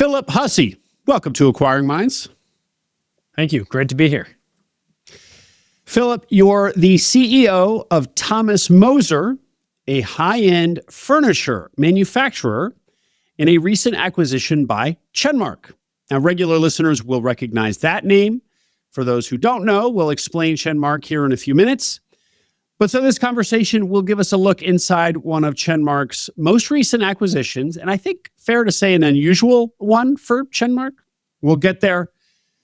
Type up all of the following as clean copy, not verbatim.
Philip Hussey, welcome to Acquiring Minds. Thank you. Great to be here. Philip, you're the CEO of Thomas Moser, a high-end furniture manufacturer, in a recent acquisition by Chenmark. Now, regular listeners will recognize that name. For those who don't know, we'll explain Chenmark here in a few minutes. But so this conversation will give us a look inside one of Chenmark's most recent acquisitions, and I think fair to say an unusual one for Chenmark. We'll get there,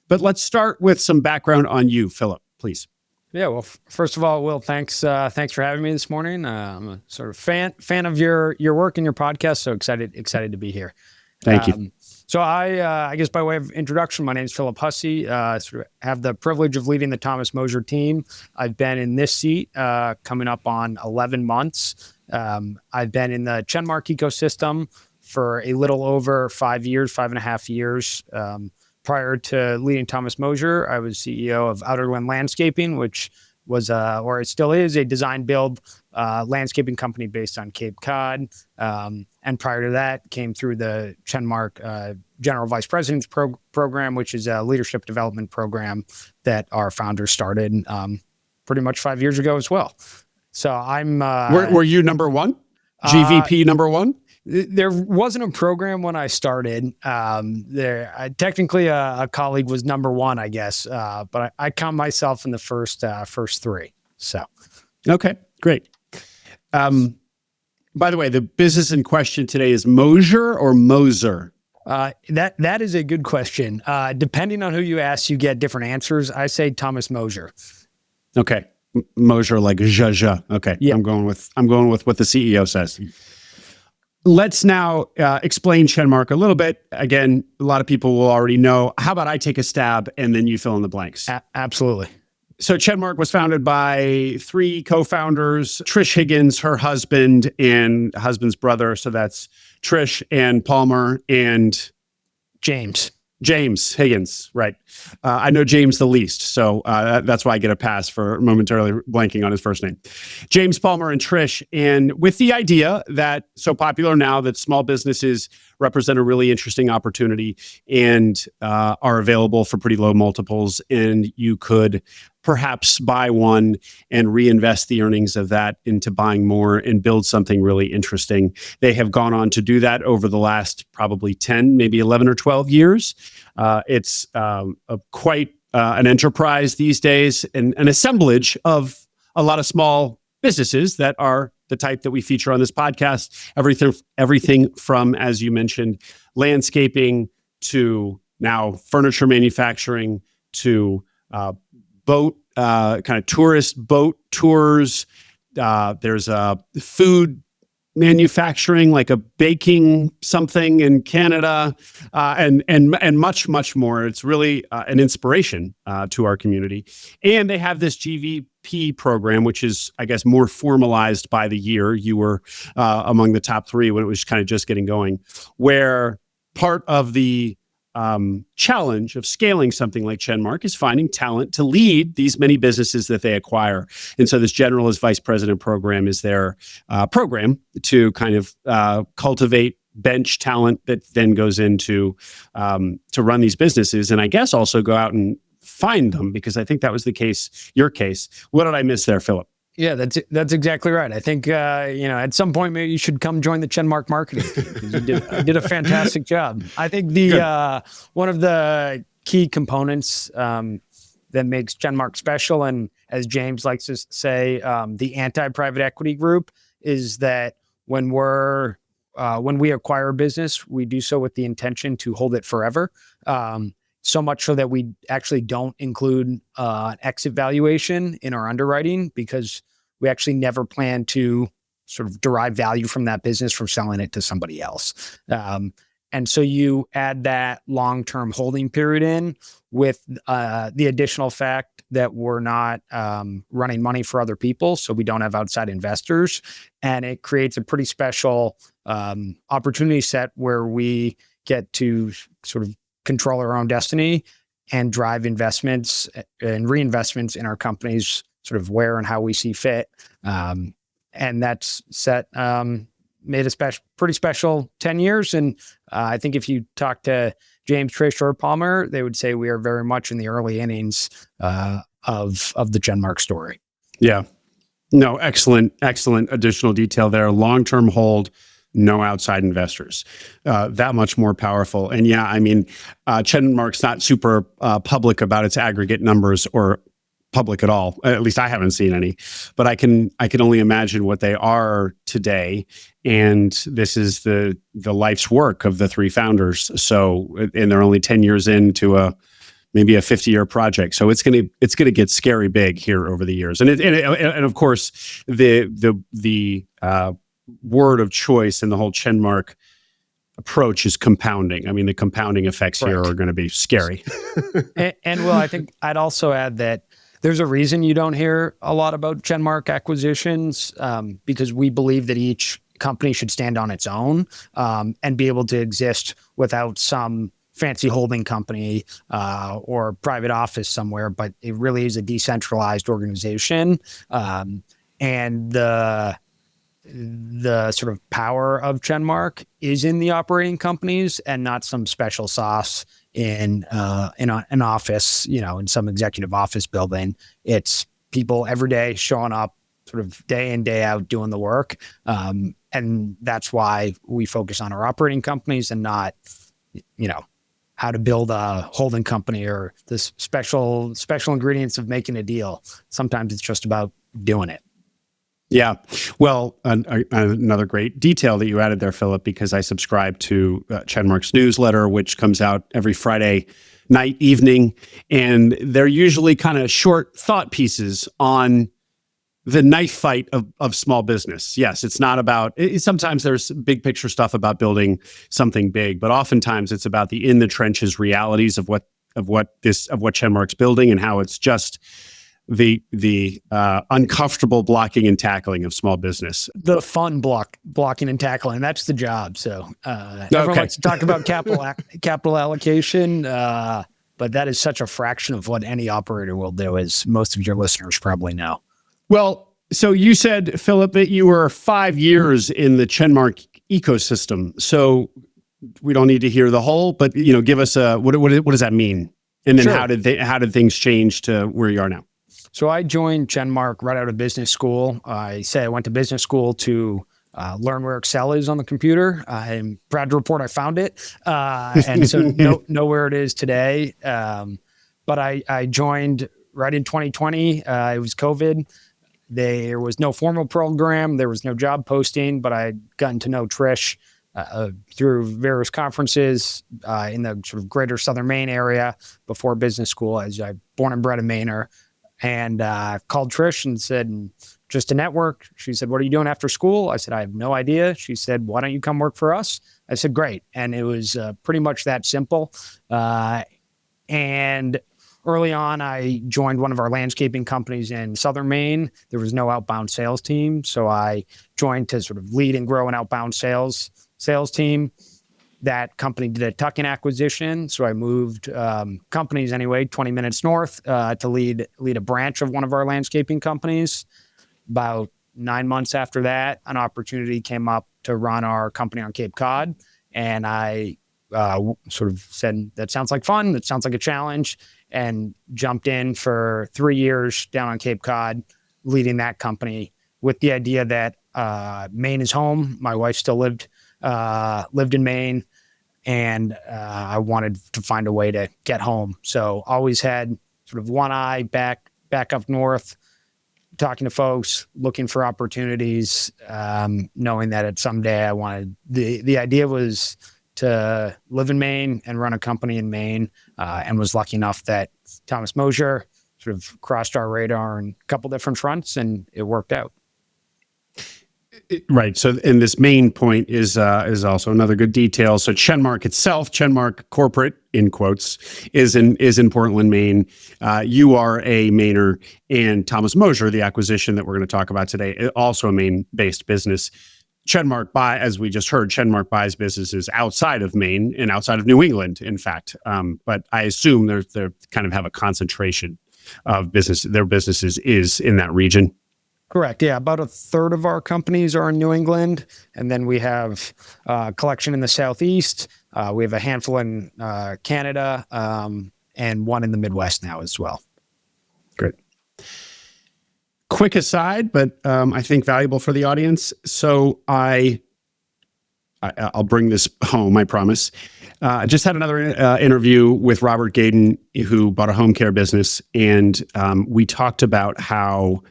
but let's start with some background on you, Philip, please. Yeah, well, first of all, Will, thanks for having me this morning. I'm a sort of fan of your work and your podcast, so excited to be here. Thank you. So I guess by way of introduction, my name is Philip Hussey. Sort of have the privilege of leading the Thomas Moser team. I've been in this seat coming up on 11 months. I've been in the Chenmark ecosystem for a little over 5.5 years. Prior to leading Thomas Moser, I was CEO of Outerland Landscaping, which was, or it still is, a design build landscaping company based on Cape Cod. And prior to that, came through the Chenmark General Vice President's program, which is a leadership development program that our founders started pretty much 5 years ago as well. So I'm... Were you number one? GVP number one? There wasn't a program when I started. Technically, a colleague was number one, I guess, but I count myself in the first three. So, okay, great. By the way, the business in question today is Moser or Moser? That is a good question. Depending on who you ask, you get different answers. I say Thomas Moser. Okay, Moser like zha. Okay, yeah. I'm going with what the CEO says. Let's now explain Chenmark a little bit. Again, a lot of people will already know. How about I take a stab and then you fill in the blanks? Absolutely. So Chenmark was founded by three co-founders, Trish Higgins, her husband, and husband's brother. So that's Trish and Palmer and James Higgins, right. I know James the least, so that's why I get a pass for momentarily blanking on his first name. James, Palmer, and Trish, and with the idea that so popular now that small businesses represent a really interesting opportunity and are available for pretty low multiples, and you could perhaps buy one and reinvest the earnings of that into buying more and build something really interesting. They have gone on to do that over the last probably 10, maybe 11 or 12 years. It's quite an enterprise these days, and an assemblage of a lot of small businesses that are the type that we feature on this podcast. Everything from, as you mentioned, landscaping to now furniture manufacturing to boat, kind of tourist boat tours. There's a food manufacturing, like a baking something in Canada, and much more. It's really an inspiration to our community. And they have this GVP program, which is, I guess, more formalized by the year. You were among the top three when it was kind of just getting going, where part of the challenge of scaling something like Chenmark is finding talent to lead these many businesses that they acquire. And so this Generalist Vice President program is their program to kind of cultivate bench talent that then goes into to run these businesses, and I guess also go out and find them, because I think that was the case, your case. What did I miss there, Philip? Yeah, that's exactly right. I think at some point maybe you should come join the Chenmark marketing team. You did a fantastic job. I think the one of the key components that makes Chenmark special, and as James likes to say, the anti-private equity group, is that when we acquire a business, we do so with the intention to hold it forever. So much so that we actually don't include an exit valuation in our underwriting, because we actually never plan to sort of derive value from that business from selling it to somebody else. And so you add that long-term holding period in with the additional fact that we're not running money for other people, so we don't have outside investors. And it creates a pretty special opportunity set where we get to sort of control our own destiny and drive investments and reinvestments in our companies sort of where and how we see fit. And that's set made a pretty special 10 years. And I think if you talk to James, Trish, or Palmer, they would say we are very much in the early innings of the Chenmark story. Yeah. No, excellent additional detail there. Long-term hold, no outside investors. That much more powerful. And yeah, I mean, Chenmark's not super public about its aggregate numbers or public at all. At least I haven't seen any, but I can only imagine what they are today. And this is the life's work of the three founders. So, and they're only 10 years into maybe a 50-year project. So it's gonna get scary big here over the years. And of course the word of choice in the whole Chenmark approach is compounding. I mean, the compounding effects here are going to be scary. and Will, I think I'd also add that there's a reason you don't hear a lot about Chenmark acquisitions, because we believe that each company should stand on its own and be able to exist without some fancy holding company or private office somewhere. But it really is a decentralized organization, and the sort of power of Chenmark is in the operating companies and not some special sauce in an office, in some executive office building. It's people every day showing up, sort of day in, day out, doing the work. And that's why we focus on our operating companies and not, how to build a holding company or this special ingredients of making a deal. Sometimes it's just about doing it. Yeah. Well, another great detail that you added there, Philip, because I subscribe to Chenmark's newsletter, which comes out every Friday night, evening, and they're usually kind of short thought pieces on the knife fight of small business. Yes, it's not about, sometimes there's big picture stuff about building something big, but oftentimes it's about the in the trenches realities of what Chenmark's building and how it's just the uncomfortable blocking and tackling of small business. The fun blocking and tackling, that's the job. So everyone likes to talk about capital allocation, but that is such a fraction of what any operator will do, as most of your listeners probably know. Well, so you said, Philip, that you were 5 years in the Chenmark ecosystem. So we don't need to hear the whole, but give us what does that mean? And then Sure. how did things change to where you are now? So I joined Chenmark right out of business school. I went to business school to learn where Excel is on the computer. I'm proud to report I found it. And so know where it is today. But I joined right in 2020. It was COVID. There was no formal program. There was no job posting, but I'd gotten to know Trish through various conferences in the sort of greater Southern Maine area before business school, as I'm born and bred a Mainer. And called Trish and said, just a network. She said, what are you doing after school? I said, I have no idea. She said, why don't you come work for us? I said, great. And it was pretty much that simple. And early on, I joined one of our landscaping companies in Southern Maine. There was no outbound sales team. So I joined to sort of lead and grow an outbound sales team. That company did a tuck-in acquisition. So I moved companies 20 minutes north to lead a branch of one of our landscaping companies. About 9 months after that, an opportunity came up to run our company on Cape Cod. And I sort of said, that sounds like fun. That sounds like a challenge. And jumped in for 3 years down on Cape Cod, leading that company with the idea that Maine is home. My wife still lived in Maine, and I wanted to find a way to get home. So always had sort of one eye back up north, talking to folks, looking for opportunities, knowing that someday I wanted, the idea was to live in Maine and run a company in Maine, and was lucky enough that Thomas Moser sort of crossed our radar on a couple different fronts, and it worked out. Right. So, and this main point is also another good detail. So, Chenmark itself, Chenmark corporate in quotes, is in Portland, Maine. You are a Mainer, and Thomas Moser, the acquisition that we're going to talk about today, also a Maine-based business. Chenmark as we just heard, Chenmark buys businesses outside of Maine and outside of New England, in fact. But I assume they kind of have a concentration of business. Their businesses is in that region. Correct. Yeah. About a third of our companies are in New England. And then we have a collection in the Southeast. We have a handful in Canada, and one in the Midwest now as well. Great. Quick aside, but I think valuable for the audience. So I'll bring this home, I promise. I just had another interview with Robert Gaden, who bought a home care business. And we talked about how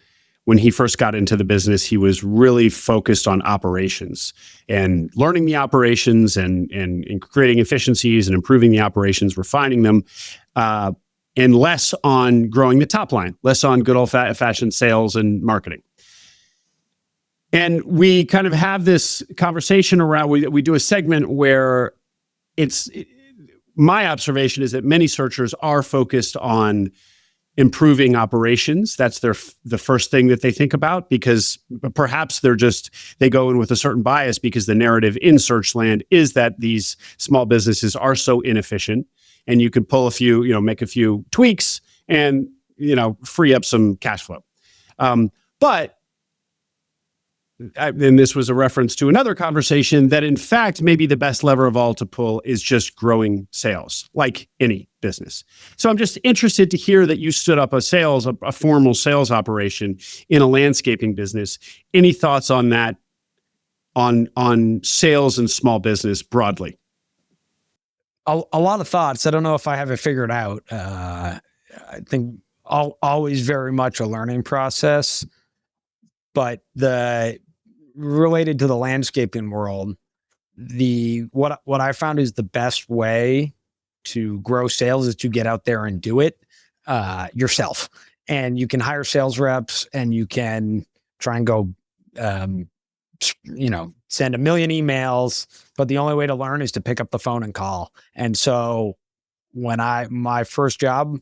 when he first got into the business, he was really focused on operations and learning the operations and creating efficiencies and improving the operations, refining them, and less on growing the top line, less on good old-fashioned sales and marketing. And we kind of have this conversation around, we do a segment where my observation is that many searchers are focused on improving operations. That's the first thing that they think about, because perhaps they go in with a certain bias because the narrative in search land is that these small businesses are so inefficient, and you can pull a few, make a few tweaks and, free up some cash flow. And this was a reference to another conversation that, in fact, maybe the best lever of all to pull is just growing sales, like any business. So I'm just interested to hear that you stood up a formal sales operation in a landscaping business. Any thoughts on that, on sales and small business broadly? A lot of thoughts. I don't know if I have it figured out. I think always very much a learning process, but related to the landscaping world, what I found is the best way to grow sales is to get out there and do it yourself. And you can hire sales reps, and you can try and go, send a million emails, but the only way to learn is to pick up the phone and call. And so my first job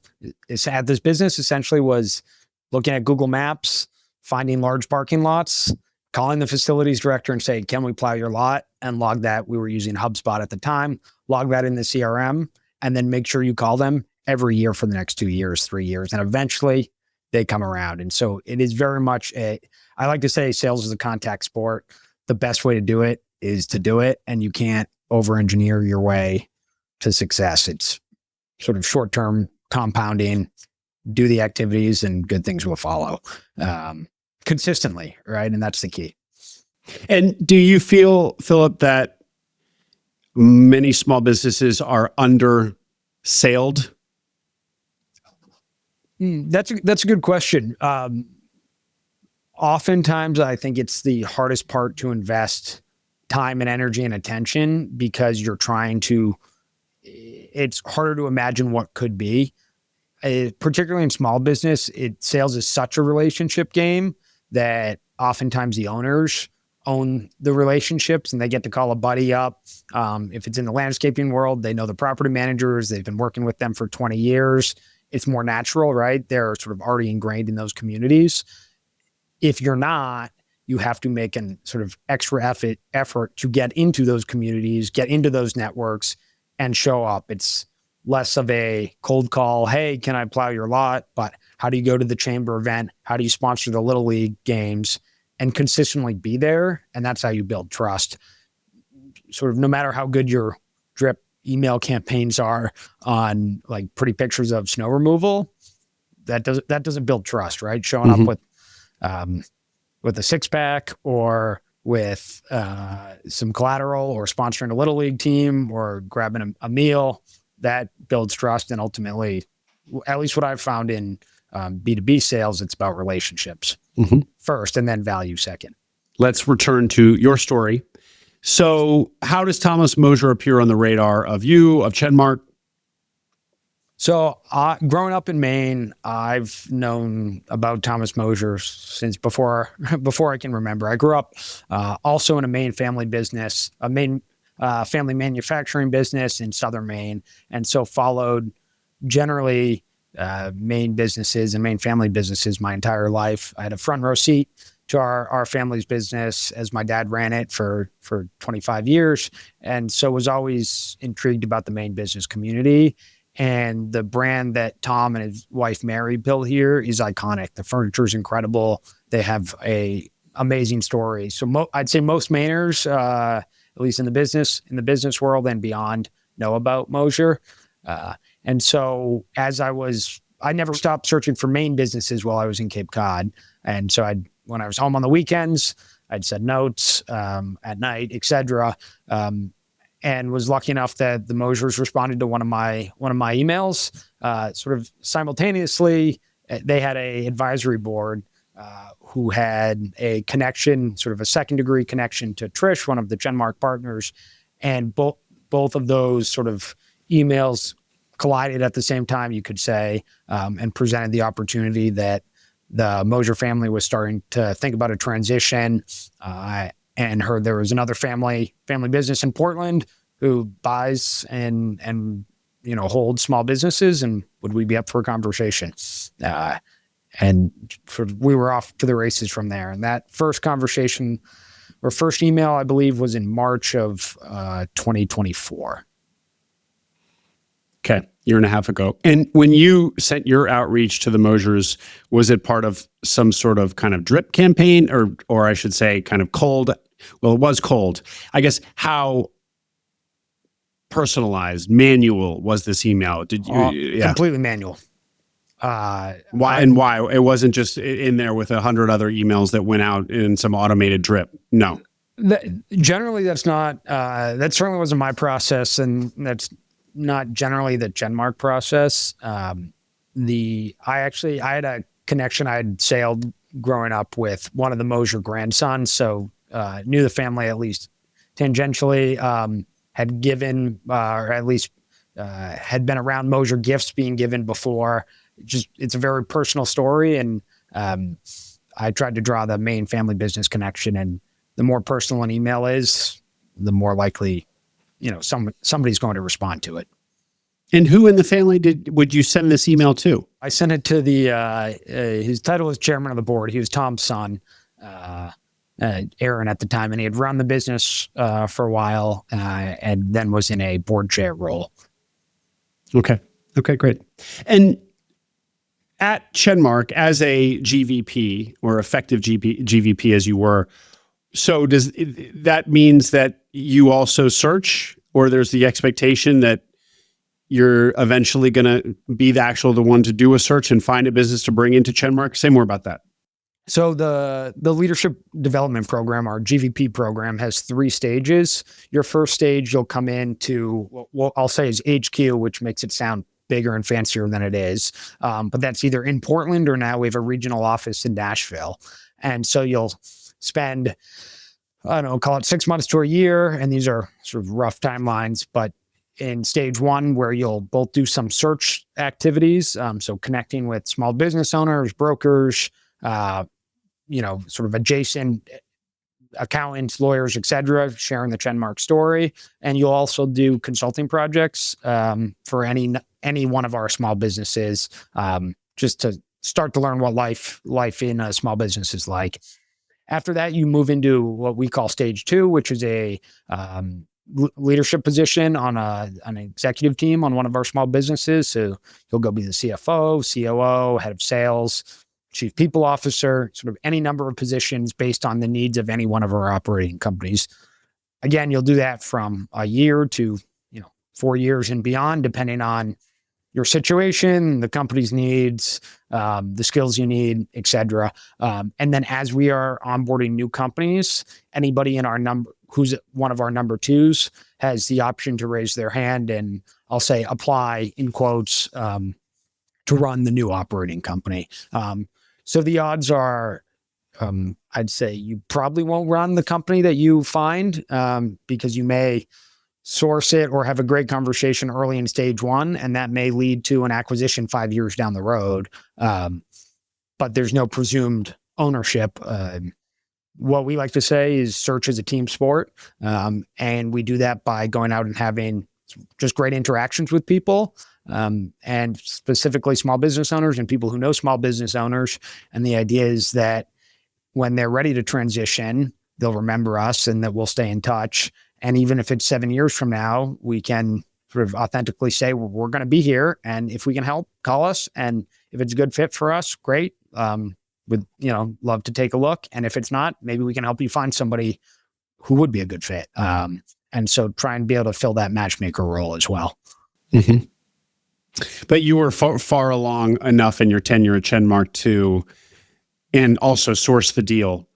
at this business essentially was looking at Google Maps, finding large parking lots, calling the facilities director and saying, can we plow your lot? And log that. We were using HubSpot at the time, log that in the CRM, and then make sure you call them every year for the next 2 years, 3 years. And eventually they come around. And so it is very much I like to say sales is a contact sport. The best way to do it is to do it. And you can't over-engineer your way to success. It's sort of short-term compounding, do the activities, and good things will follow. Consistently, right? And that's the key. And do you feel, Philip, that many small businesses are undersaled? That's a good question. Oftentimes, I think it's the hardest part to invest time and energy and attention, because it's harder to imagine what could be. Particularly in small business, sales is such a relationship game that oftentimes the owners own the relationships, and they get to call a buddy up. If it's in the landscaping world, they know the property managers. They've been working with them for 20 years. It's more natural, right? They're sort of already ingrained in those communities. If you're not, you have to make an sort of extra effort to get into those communities, get into those networks, and show up. It's less of a cold call, hey, can I plow your lot? But how do you go to the chamber event? How do you sponsor the Little League games and consistently be there? And that's how you build trust. Sort of no matter how good your drip email campaigns are on like pretty pictures of snow removal, that doesn't build trust, right? Showing up with a 6-pack or with some collateral, or sponsoring a Little League team, or grabbing a meal, that builds trust. And ultimately, at least what I've found in B2B sales, it's about relationships first, and then value second. Let's return to your story. So how does Thomas Moser appear on the radar of you, of Chenmark? So growing up in Maine, I've known about Thomas Moser since before I can remember. I grew up also in a Maine family business, a Maine family manufacturing business in southern Maine, and so followed generally Maine businesses and Maine family businesses my entire life. I had a front row seat to our family's business as my dad ran it for 25 years, and so was always intrigued about the Maine business community. And the brand that Tom and his wife Mary built here is iconic. The furniture is incredible. they have a amazing story. So I'd say most Mainers, at least in the business world and beyond, know about Moser. And so I never stopped searching for Maine businesses while I was in Cape Cod. And so when I was home on the weekends, I'd send notes at night, etc. And was lucky enough that the Mosers responded to one of my emails. Sort of simultaneously, they had a advisory board who had a connection, sort of a second degree connection to Trish, one of the Chenmark partners, and both of those sort of emails collided at the same time, you could say, and presented the opportunity that the Moser family was starting to think about a transition, and heard there was another family business in Portland who buys and holds small businesses, and would we be up for a conversation? And we were off to the races from there. And that first conversation or first email, I believe, was in March of 2024. Okay, year and a half ago. And when you sent your outreach to the Mosers, was it part of some sort of kind of drip campaign, or I should say kind of cold? Well, it was cold. I guess how personalized, manual was this email? Did you completely manual? Why it wasn't just in there with 100 other emails that went out in some automated drip? No. Generally, that's not. That certainly wasn't my process, and that's not generally the Chenmark process. I had a connection. I had sailed growing up with one of the Moser grandsons, so knew the family at least tangentially. Had given, or at least had been around Moser gifts being given before. It's a very personal story, and I tried to draw the main family business connection. And the more personal an email is, the more likely, somebody's going to respond to it. And who in the family would you send this email to? I sent it to his title was chairman of the board. He was Tom's son, Aaron at the time, and he had run the business for a while, and then was in a board chair role. Okay, great. And at Chenmark, as a GVP or effective GVP as you were, so does that means that you also search, or there's the expectation that you're eventually going to be the one to do a search and find a business to bring into Chenmark? Say more about that. So the leadership development program, our GVP program, has 3 stages. Your first stage, you'll come into what I'll say is HQ, which makes it sound bigger and fancier than it is. But that's either in Portland, or now we have a regional office in Nashville. And so you'll spend, call it 6 months to a year. And these are sort of rough timelines, but in stage 1, where you'll both do some search activities. So connecting with small business owners, brokers, sort of adjacent accountants, lawyers, etc., sharing the Chenmark story. And you'll also do consulting projects for any one of our small businesses, just to start to learn what life in a small business is like. After that, you move into what we call stage 2, which is a leadership position on an executive team on one of our small businesses. So you'll go be the CFO, COO, head of sales, chief people officer, sort of any number of positions based on the needs of any one of our operating companies. Again, you'll do that from a year to 4 years and beyond, depending on your situation, the company's needs, the skills you need, et cetera. And then as we are onboarding new companies, anybody in our who's one of our number 2s has the option to raise their hand and, I'll say, apply in quotes to run the new operating company. So the odds are, I'd say you probably won't run the company that you find, because you may source it or have a great conversation early in stage 1, and that may lead to an acquisition 5 years down the road. But there's no presumed ownership. What we like to say is search is a team sport. And we do that by going out and having just great interactions with people, and specifically small business owners and people who know small business owners. And the idea is that when they're ready to transition, they'll remember us and that we'll stay in touch. And even if it's 7 years from now, we can sort of authentically say, we're going to be here. And if we can help, call us. And if it's a good fit for us, great. would, love to take a look. And if it's not, maybe we can help you find somebody who would be a good fit. And so try and be able to fill that matchmaker role as well. Mm-hmm. But you were far along enough in your tenure at Chenmark to, and also source the deal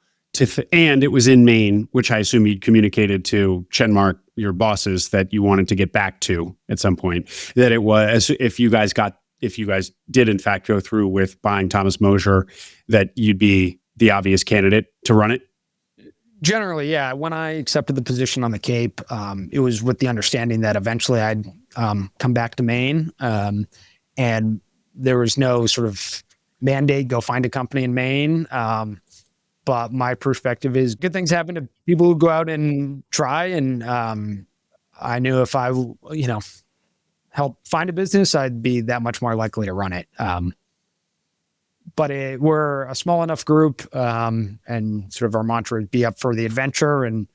and it was in Maine, which I assume you'd communicated to Chenmark, your bosses, that you wanted to get back to at some point, that it was, if you guys did in fact go through with buying Thomas Moser, that you'd be the obvious candidate to run it? Generally, yeah. When I accepted the position on the Cape, it was with the understanding that eventually I'd come back to Maine, and there was no sort of mandate, go find a company in Maine. But my perspective is good things happen to people who go out and try. And I knew if I, help find a business, I'd be that much more likely to run it. But we're a small enough group, and sort of our mantra is be up for the adventure. And,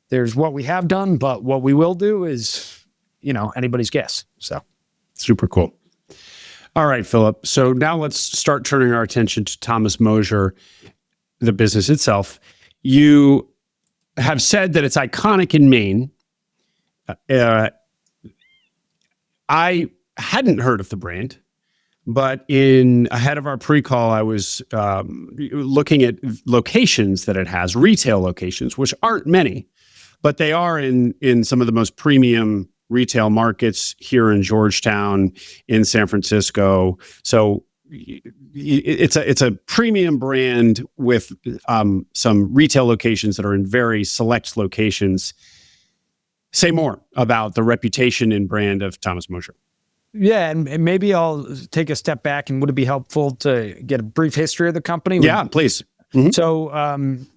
there's what we have done, but what we will do is, anybody's guess. So super cool. All right, Philip. So now let's start turning our attention to Thomas Moser, the business itself. You have said that it's iconic in Maine. I hadn't heard of the brand, but ahead of our pre-call, I was looking at locations that it has, retail locations, which aren't many, but they are in some of the most premium retail markets here in Georgetown, in San Francisco. So it's a premium brand with some retail locations that are in very select locations. Say more about the reputation and brand of Thomas Moser. Yeah, and maybe I'll take a step back, and would it be helpful to get a brief history of the company? Yeah, please. Mm-hmm. So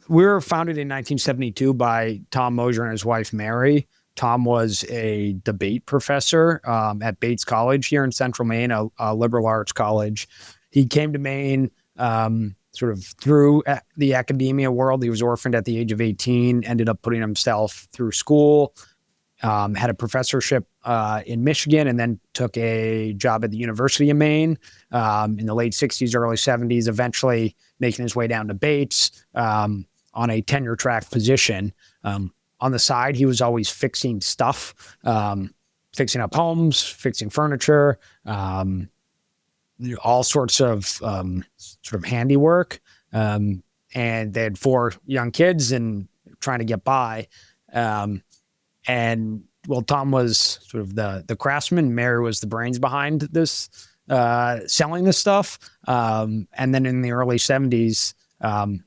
we were founded in 1972 by Tom Moser and his wife, Mary. Tom was a debate professor at Bates College here in Central Maine, a liberal arts college. He came to Maine sort of through the academia world. He was orphaned at the age of 18, ended up putting himself through school, had a professorship in Michigan, and then took a job at the University of Maine in the late 60s, early 70s, eventually making his way down to Bates on a tenure track position. On the side, he was always fixing stuff, fixing up homes, fixing furniture, all sorts of sort of handiwork. And they had 4 young kids and trying to get by. Tom was sort of the craftsman. Mary was the brains behind this, selling this stuff. And then in the early 70s,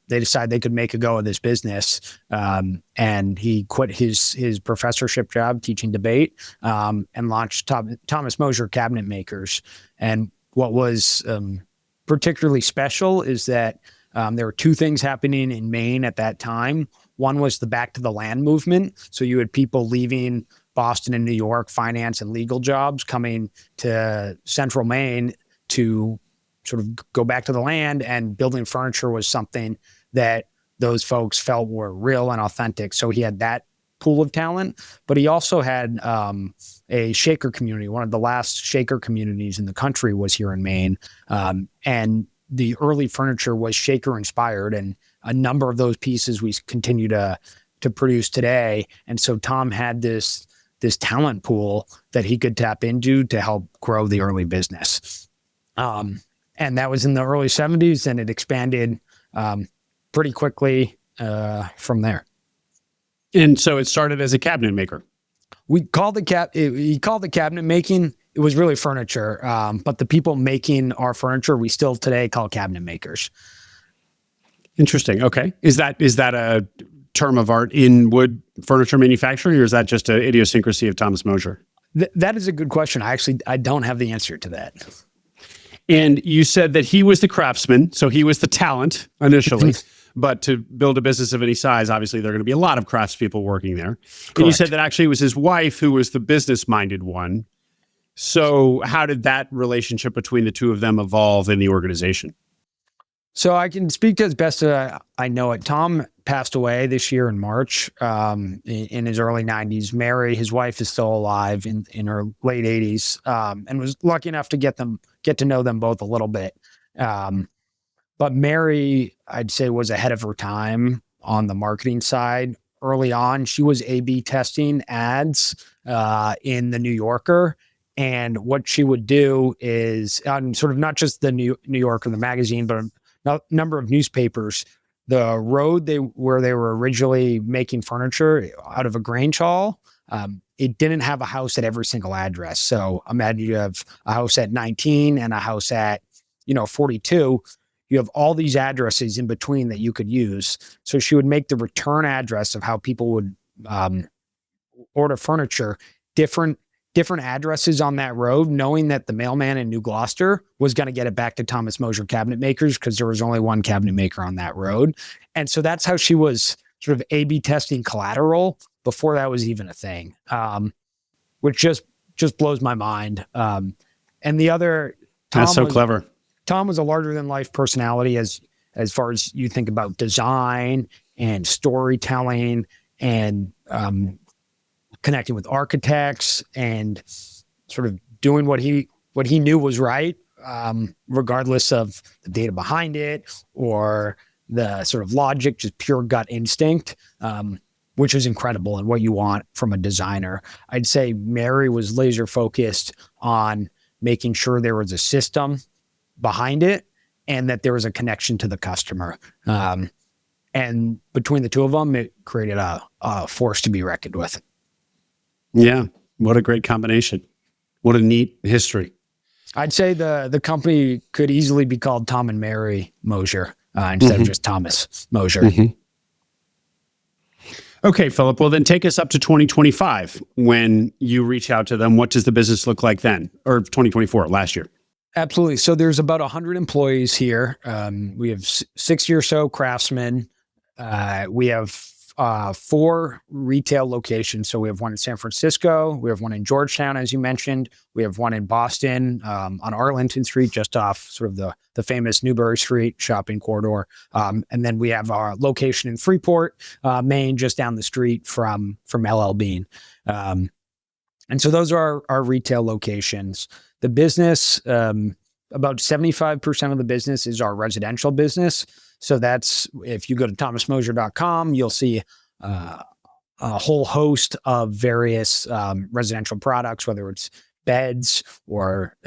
they decided they could make a go of this business. And he quit his professorship job teaching debate, and launched Thomas Moser Cabinet Makers. And what was particularly special is that there were 2 things happening in Maine at that time. One was the Back to the Land movement. So you had people leaving Boston and New York, finance and legal jobs, coming to Central Maine to sort of go back to the land, and building furniture was something that those folks felt were real and authentic. So he had that pool of talent, but he also had a shaker community. One of the last shaker communities in the country was here in Maine. And the early furniture was shaker inspired, and a number of those pieces we continue to produce today. And so Tom had this talent pool that he could tap into to help grow the early business. And that was in the early 70s, and it expanded pretty quickly from there. And so it started as a cabinet maker. He called it cabinet making. It was really furniture, but the people making our furniture, we still today call cabinet makers. Interesting. Okay. Is that a term of art in wood furniture manufacturing, or is that just an idiosyncrasy of Thomas Moser? That is a good question. I don't have the answer to that. And you said that he was the craftsman, so he was the talent initially. But to build a business of any size, obviously there are going to be a lot of craftspeople working there. Correct. And you said that actually it was his wife who was the business-minded one. So how did that relationship between the two of them evolve in the organization? So I can speak as best as I know it. Tom passed away this year in March, in his early 90s. Mary, his wife, is still alive in her late 80s, and was lucky enough to get to know them both a little bit. But Mary, I'd say, was ahead of her time on the marketing side. Early on, she was A/B testing ads in the New Yorker. And what she would do is on sort of not just the New Yorker, the magazine, but a number of newspapers, the road where they were originally making furniture out of a Grange Hall, it didn't have a house at every single address. So imagine you have a house at 19 and a house at 42. You have all these addresses in between that you could use. So she would make the return address of how people would order furniture different addresses on that road, knowing that the mailman in New Gloucester was going to get it back to Thomas Moser cabinet makers because there was only one cabinet maker on that road. And so that's how she was sort of A/B testing collateral before that was even a thing, which just blows my mind. And the other, that's so clever. Tom was a larger than life personality as far as you think about design and storytelling and connecting with architects and sort of doing what he knew was right, regardless of the data behind it or the sort of logic, just pure gut instinct, which is incredible and what you want from a designer. I'd say Mary was laser focused on making sure there was a system behind it and that there was a connection to the customer. And between the two of them, it created a force to be reckoned with. Yeah. What a great combination. What a neat history. I'd say the company could easily be called Tom and Mary Moser instead of just Thomas Moser. Mm-hmm. Okay, Philip. Well, then take us up to 2025 when you reach out to them. What does the business look like then? Or 2024, last year? Absolutely. So there's about 100 employees here. We have 60 or so craftsmen. We have 4 retail locations. So we have one in San Francisco. We have one in Georgetown, as you mentioned. We have one in Boston on Arlington Street, just off sort of the famous Newbury Street shopping corridor. And then we have our location in Freeport, Maine, just down the street from LL Bean. And so those are our retail locations. The business, about 75% of the business is our residential business. So that's, if you go to thomasmoser.com, you'll see a whole host of various residential products, whether it's beds or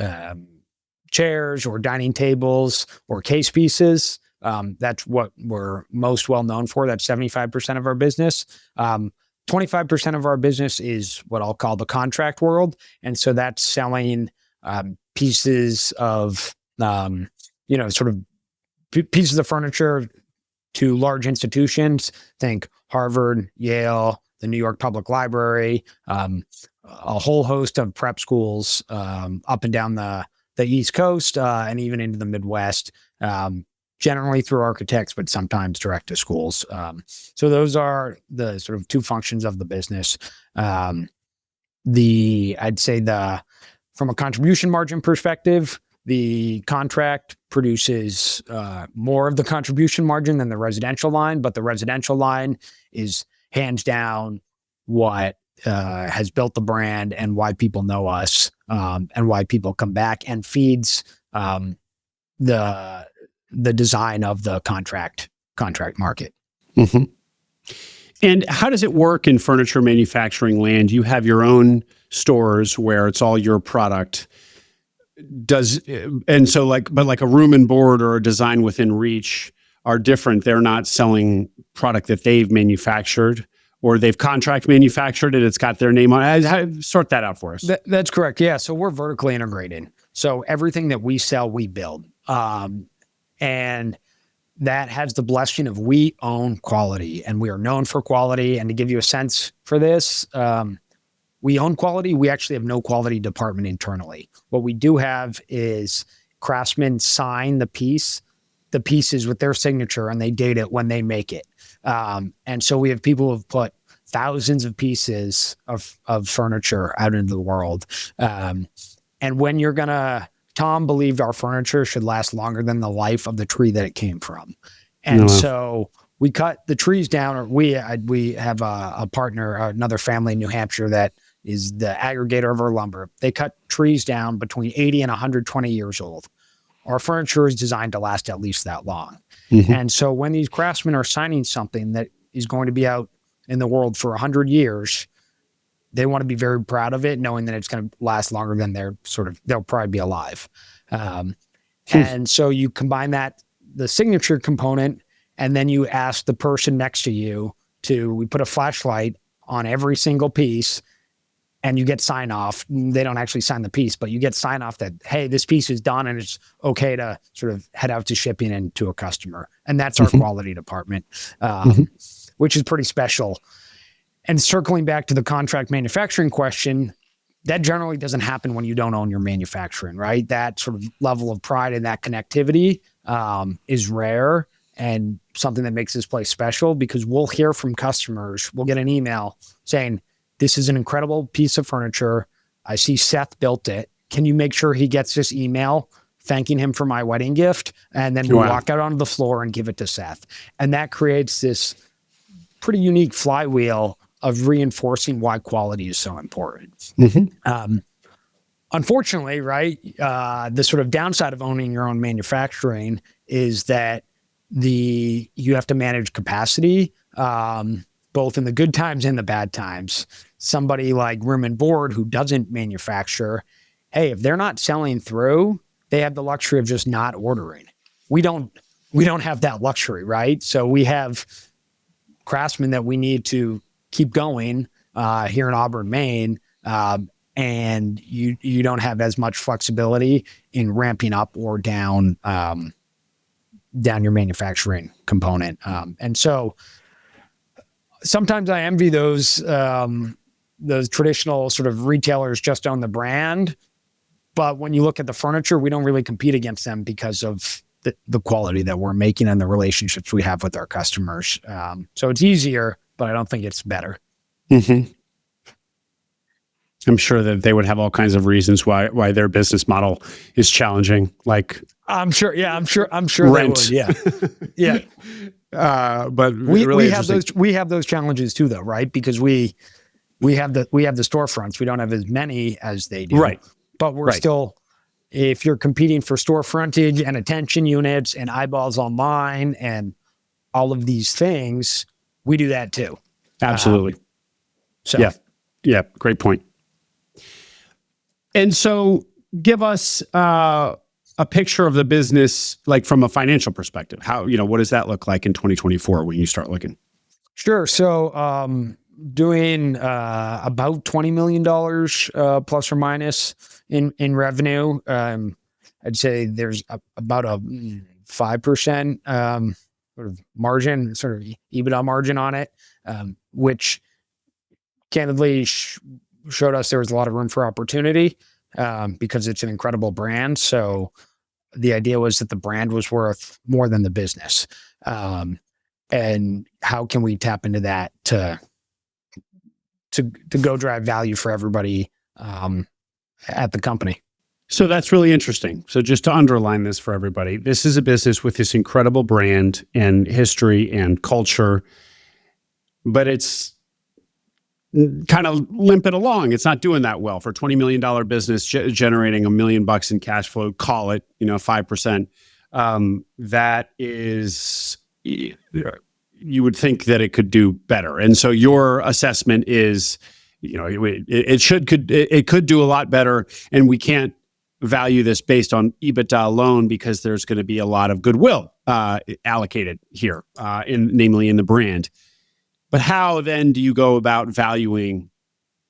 chairs or dining tables or case pieces. That's what we're most well known for. That's 75% of our business. 25% of our business is what I'll call the contract world. And so that's selling pieces of, sort of pieces of furniture to large institutions. Think Harvard, Yale, the New York Public Library, a whole host of prep schools up and down the East Coast and even into the Midwest, generally through architects, but sometimes direct to schools. So those are the sort of two functions of the business. I'd say from a contribution margin perspective, the contract produces more of the contribution margin than the residential line, but the residential line is hands down what has built the brand and why people know us and why people come back, and feeds the design of the contract market. Mm-hmm. And how does it work in furniture manufacturing land? You have your own stores where it's all your product. But like a room and board or a design within reach are different. They're not selling product that they've manufactured, or they've contract manufactured it. It's got their name on it. Sort that out for us. That's correct. Yeah. So we're vertically integrated. So everything that we sell, we build. And that has the blessing of we own quality, and we are known for quality. And to give you a sense for this, we own quality. We actually have no quality department internally. What we do have is craftsmen sign the pieces with their signature, and they date it when they make it. And so we have people who have put thousands of pieces of furniture out into the world. And when Tom believed our furniture should last longer than the life of the tree that it came from. And so we cut the trees down, or we have a partner, another family in New Hampshire that is the aggregator of our lumber. They cut trees down between 80 and 120 years old. our furniture is designed to last at least that long. Mm-hmm. And so when these craftsmen are signing something that is going to be out in the world for 100 years, they want to be very proud of it, knowing that it's going to last longer than they'll probably be alive. And so you combine the signature component, and then you ask the person next to you we put a flashlight on every single piece, and you get sign off. They don't actually sign the piece, but you get sign off that, hey, this piece is done and it's okay to sort of head out to shipping and to a customer. And that's our quality department, which is pretty special. And circling back to the contract manufacturing question, that generally doesn't happen when you don't own your manufacturing, right? That sort of level of pride and that connectivity is rare and something that makes this place special, because we'll hear from customers. We'll get an email saying, this is an incredible piece of furniture. I see Seth built it. Can you make sure he gets this email thanking him for my wedding gift? And then we'll walk out onto the floor and give it to Seth. And that creates this pretty unique flywheel of reinforcing why quality is so important. Unfortunately, right, the sort of downside of owning your own manufacturing is that you have to manage capacity, both in the good times and the bad times. Somebody like Room and Board, who doesn't manufacture, hey, if they're not selling through, they have the luxury of just not ordering. We don't have that luxury, right? So we have craftsmen that we need to keep going here in Auburn, Maine, and you don't have as much flexibility in ramping up or down your manufacturing component. And so sometimes I envy those traditional sort of retailers just own the brand. But when you look at the furniture, we don't really compete against them because of the quality that we're making and the relationships we have with our customers. So it's easier, but I don't think it's better. Mm-hmm. I'm sure that they would have all kinds of reasons why their business model is challenging. Like, I'm sure rent. They would. Yeah. But we have those challenges too, though, right? Because we have the storefronts. We don't have as many as they do, right? But we're still, if you're competing for store frontage and attention units and eyeballs online and all of these things, we do that too. Absolutely. Yeah, great point. And so, give us a picture of the business, like from a financial perspective. How, what does that look like in 2024 when you start looking? Sure. So, doing about $20 million plus or minus in revenue. I'd say there's about a 5% sort of margin, sort of EBITDA margin on it, which candidly showed us there was a lot of room for opportunity because it's an incredible brand. So the idea was that the brand was worth more than the business. And how can we tap into that to go drive value for everybody at the company? So that's really interesting. So just to underline this for everybody, this is a business with this incredible brand and history and culture, but it's kind of limping along. It's not doing that well for a $20 million business generating $1 million in cash flow. Call it, 5%. That is, you would think that it could do better. And so your assessment is, it could do a lot better, and we can't value this based on EBITDA alone because there's going to be a lot of goodwill allocated here, namely in the brand. But how then do you go about valuing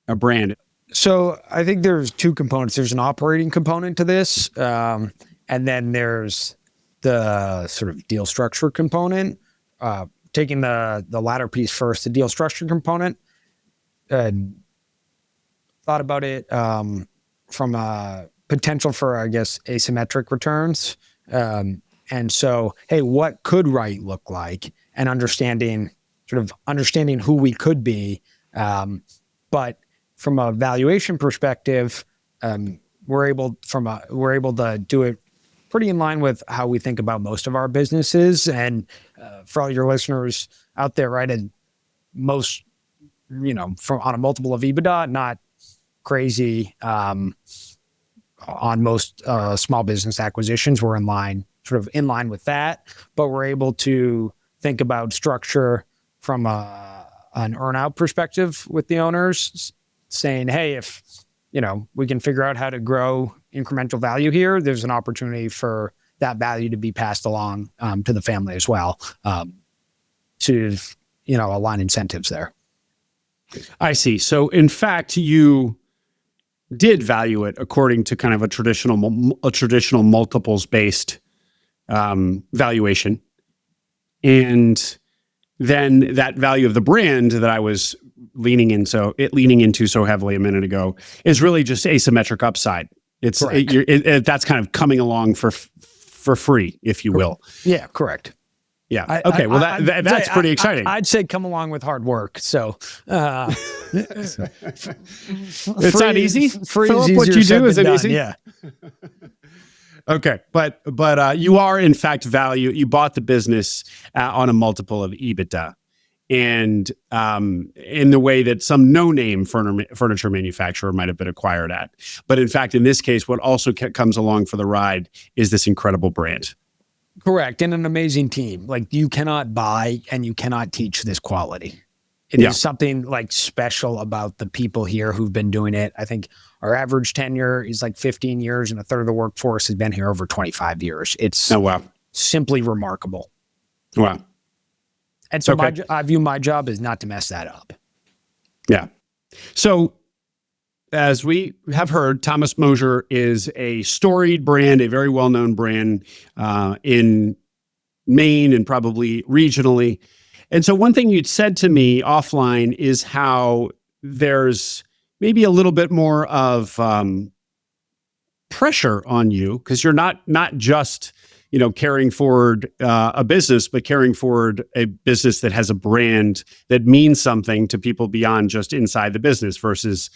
a brand? So I think there's two components. There's an operating component to this, and then there's the sort of deal structure component. Taking the latter piece first, the deal structure component, thought about it from a potential for, I guess, asymmetric returns. And so, hey, what could right look like? And understanding who we could be. But from a valuation perspective, we're able to do it pretty in line with how we think about most of our businesses. And for all your listeners out there, right, and most, from on a multiple of EBITDA, not crazy on most small business acquisitions, we're sort of in line with that, but we're able to think about structure from an earn-out perspective with the owners, saying, hey, if we can figure out how to grow incremental value here, there's an opportunity for that value to be passed along to the family as well, to align incentives there. I see. So in fact, you did value it according to kind of a traditional multiples based valuation, and then that value of the brand that I was leaning into so heavily a minute ago is really just asymmetric upside. It's that's kind of coming along for free, if you will. Yeah, correct. Yeah. Okay. That's pretty exciting. I'd say come along with hard work. So it's not easy. Philip, what you do is it easy? Yeah. Okay, but you are in fact you bought the business on a multiple of EBITDA, and in the way that some no-name furniture manufacturer might have been acquired at. But in fact, in this case, what also comes along for the ride is this incredible brand. Correct, and an amazing team. Like, you cannot buy and you cannot teach this quality. It is something like special about the people here who've been doing it. I think our average tenure is like 15 years, and a third of the workforce has been here over 25 years. It's simply remarkable. Wow. And so I view my job as not to mess that up. Yeah. So as we have heard, Thomas Moser is a storied brand, a very well-known brand in Maine and probably regionally. And so one thing you'd said to me offline is how there's maybe a little bit more of pressure on you, because you're not just carrying forward a business, but carrying forward a business that has a brand that means something to people beyond just inside the business, versus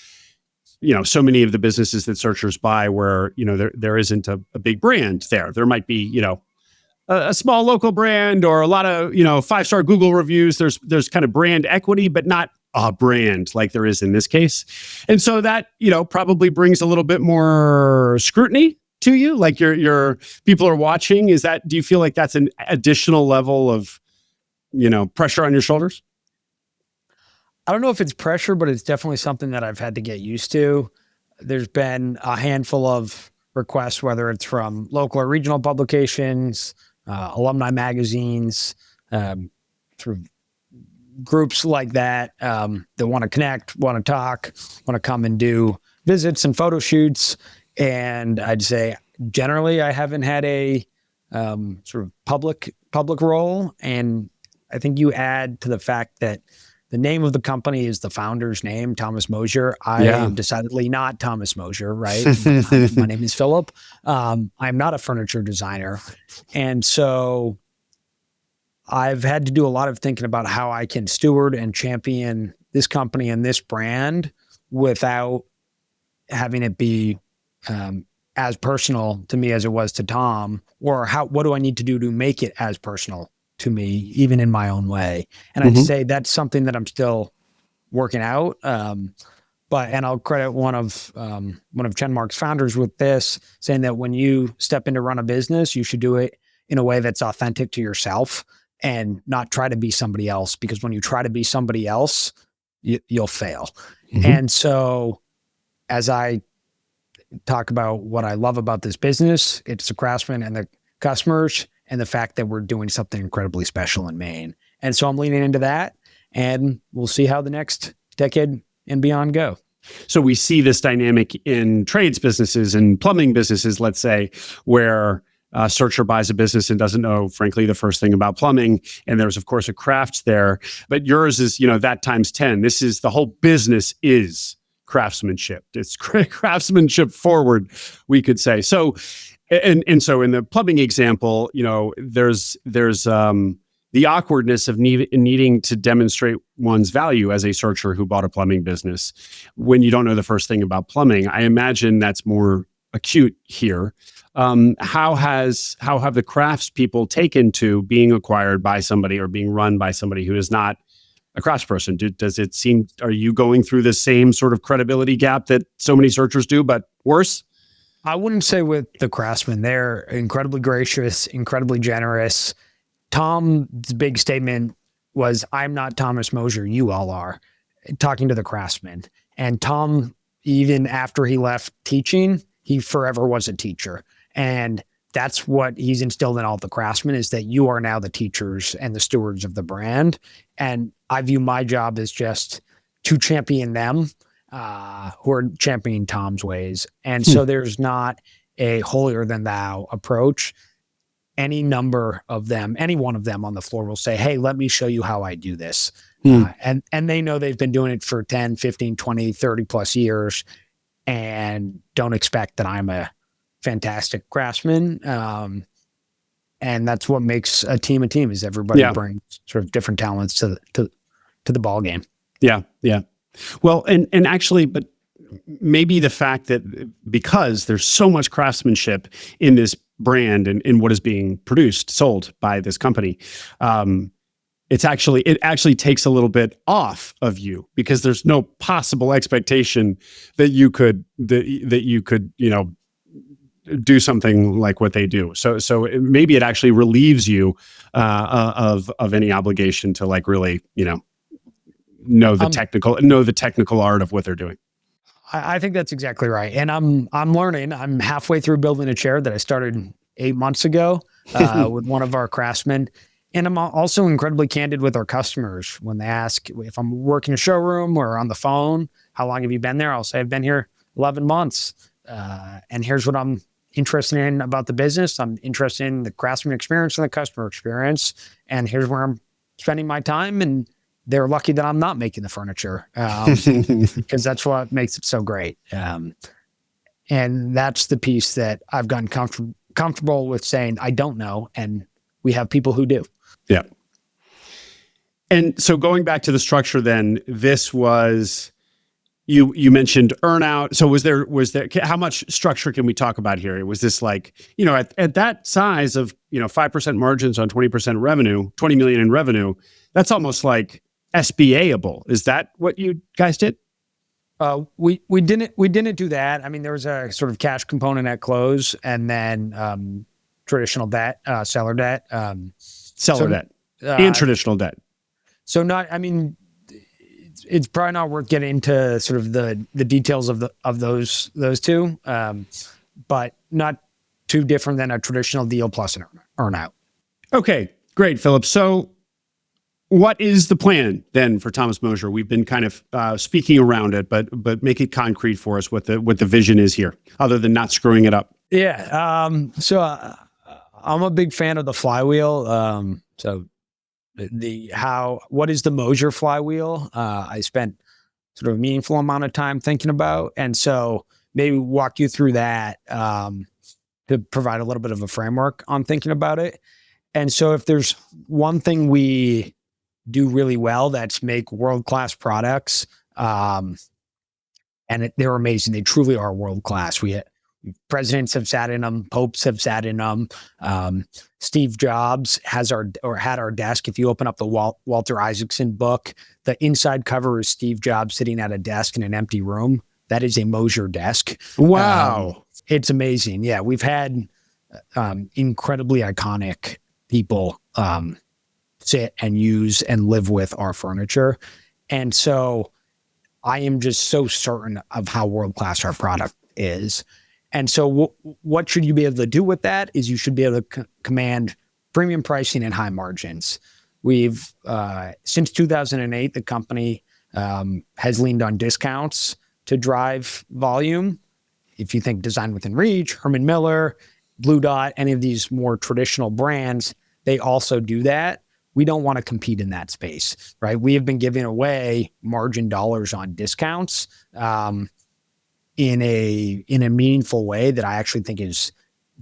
so many of the businesses that searchers buy where there isn't a big brand there. There might be a small local brand or a lot of 5-star Google reviews. There's kind of brand equity, but not a brand like there is in this case. And so that probably brings a little bit more scrutiny to you, like your people are watching. Do you feel like that's an additional level of pressure on your shoulders? I don't know if it's pressure, but it's definitely something that I've had to get used to. There's been a handful of requests, whether it's from local or regional publications, alumni magazines, sort of groups like that that want to connect, want to talk, want to come and do visits and photo shoots. And I'd say generally I haven't had a sort of public role. And I think you add to the fact that the name of the company is the founder's name, Thomas Moser. I am decidedly not Thomas Moser, right? My name is Philip. I'm not a furniture designer. And so I've had to do a lot of thinking about how I can steward and champion this company and this brand without having it be as personal to me as it was to Tom, or what do I need to do to make it as personal to me, even in my own way. And I'd say that's something that I'm still working out. And I'll credit one of Chenmark's founders with this, saying that when you step in to run a business, you should do it in a way that's authentic to yourself and not try to be somebody else, because when you try to be somebody else, you'll fail. And so as I talk about what I love about this business, it's the craftsmen and the customers, and the fact that we're doing something incredibly special in Maine. And so I'm leaning into that, and we'll see how the next decade and beyond go. So we see this dynamic in trades businesses and plumbing businesses, let's say, where a searcher buys a business and doesn't know, frankly, the first thing about plumbing. And there's, of course, a craft there. But yours is, that times 10. This is, the whole business is craftsmanship. It's craftsmanship forward, we could say. So, and so in the plumbing example, there's the awkwardness of needing to demonstrate one's value as a searcher who bought a plumbing business when you don't know the first thing about plumbing. I imagine that's more acute here. How have the crafts people taken to being acquired by somebody or being run by somebody who is not a craftsperson? Does it seem, are you going through the same sort of credibility gap that so many searchers do, but worse? I wouldn't say with the craftsmen. They're incredibly gracious, incredibly generous. Tom's big statement was, "I'm not Thomas Moser, you all are," talking to the craftsmen. And Tom, even after he left teaching, he forever was a teacher. And that's what he's instilled in all the craftsmen, is that you are now the teachers and the stewards of the brand. And I view my job as just to champion them, who are championing Tom's ways. And so there's not a holier than thou approach. Any number of them, any one of them on the floor will say, "Hey, let me show you how I do this." And they know they've been doing it for 10, 15, 20, 30 plus years, and don't expect that I'm a fantastic craftsman. And that's what makes a team, is everybody brings sort of different talents to the ball game. Yeah. Yeah. Well, and actually, but maybe the fact that because there's so much craftsmanship in this brand and in what is being produced, sold by this company, it actually takes a little bit off of you, because there's no possible expectation that you could do something like what they do. So maybe it actually relieves you of any obligation to like really know the technical art of what they're doing. I think that's exactly right. And I'm learning. I'm halfway through building a chair that I started 8 months ago with one of our craftsmen. And I'm also incredibly candid with our customers. When they ask if I'm working a showroom or on the phone, "How long have you been there?" I'll say, "I've been here 11 months. And here's what I'm interested in about the business. I'm interested in the craftsman experience and the customer experience. And here's where I'm spending my time." And they're lucky that I'm not making the furniture, because that's what makes it so great. And that's the piece that I've gotten comfortable with saying, I don't know. And we have people who do. Yeah. And so going back to the structure, then this was, you mentioned earnout. So was there, how much structure can we talk about here? Was this like, at that size of, 5% margins on 20% revenue, 20 million in revenue, that's almost like SBA-able. Is that what you guys did? We didn't do that. I mean, there was a sort of cash component at close, and then traditional debt, seller debt, and traditional debt. So it's probably not worth getting into sort of the details of those two, but not too different than a traditional deal plus an earnout. Okay, great, Philip. So what is the plan then for Thomas Moser? We've been kind of speaking around it, but make it concrete for us what the vision is here, other than not screwing it up. Yeah. So I'm a big fan of the flywheel. What is the Moser flywheel? I spent sort of a meaningful amount of time thinking about, and so maybe walk you through that to provide a little bit of a framework on thinking about it. And so if there's one thing we do really well, that's make world-class products. And they're amazing. They truly are world-class. Presidents have sat in them. Popes have sat in them. Steve Jobs had our desk. If you open up the Walter Isaacson book, the inside cover is Steve Jobs sitting at a desk in an empty room. That is a Moser desk. Wow. It's amazing. Yeah. We've had incredibly iconic people sit and use and live with our furniture. And so I am just so certain of how world-class our product is. And so what should you be able to do with that is you should be able to command premium pricing and high margins. We've, since 2008, the company has leaned on discounts to drive volume. If you think Design Within Reach, Herman Miller, Blue Dot, any of these more traditional brands, they also do that. We don't want to compete in that space, right? We have been giving away margin dollars on discounts in a meaningful way that I actually think is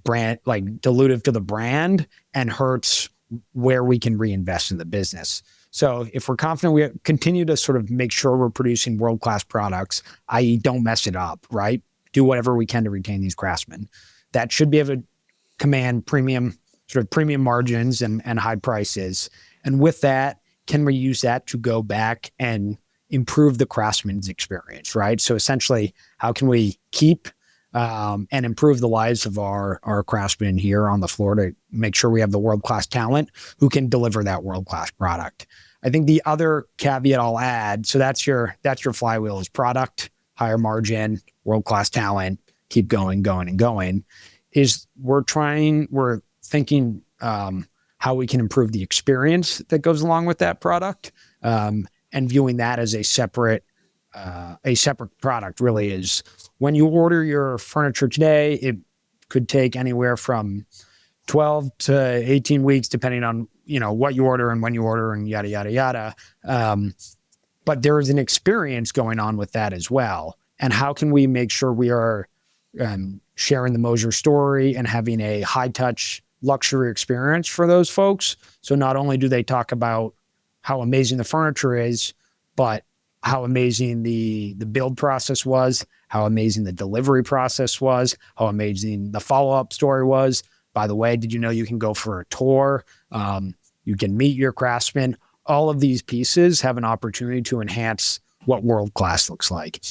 dilutive to the brand and hurts where we can reinvest in the business. So if we're confident, we continue to sort of make sure we're producing world-class products, i.e. don't mess it up, right? Do whatever we can to retain these craftsmen. That should be able to command premium margins and high prices. And with that, can we use that to go back and improve the craftsman's experience, right? So essentially, how can we keep and improve the lives of our craftsmen here on the floor to make sure we have the world-class talent who can deliver that world-class product. I think the other caveat I'll add, so that's your flywheel, is product, higher margin, world-class talent, keep going, is we're thinking how we can improve the experience that goes along with that product, and viewing that as a separate product. Really is, when you order your furniture today, it could take anywhere from 12 to 18 weeks, depending on, what you order and when you order and yada, yada, yada. But there is an experience going on with that as well. And how can we make sure we are sharing the Moser story and having a high touch luxury experience for those folks? So not only do they talk about how amazing the furniture is, but how amazing the build process was, how amazing the delivery process was, how amazing the follow-up story was. By the way, did you know you can go for a tour? You can meet your craftsmen. All of these pieces have an opportunity to enhance what world-class looks like.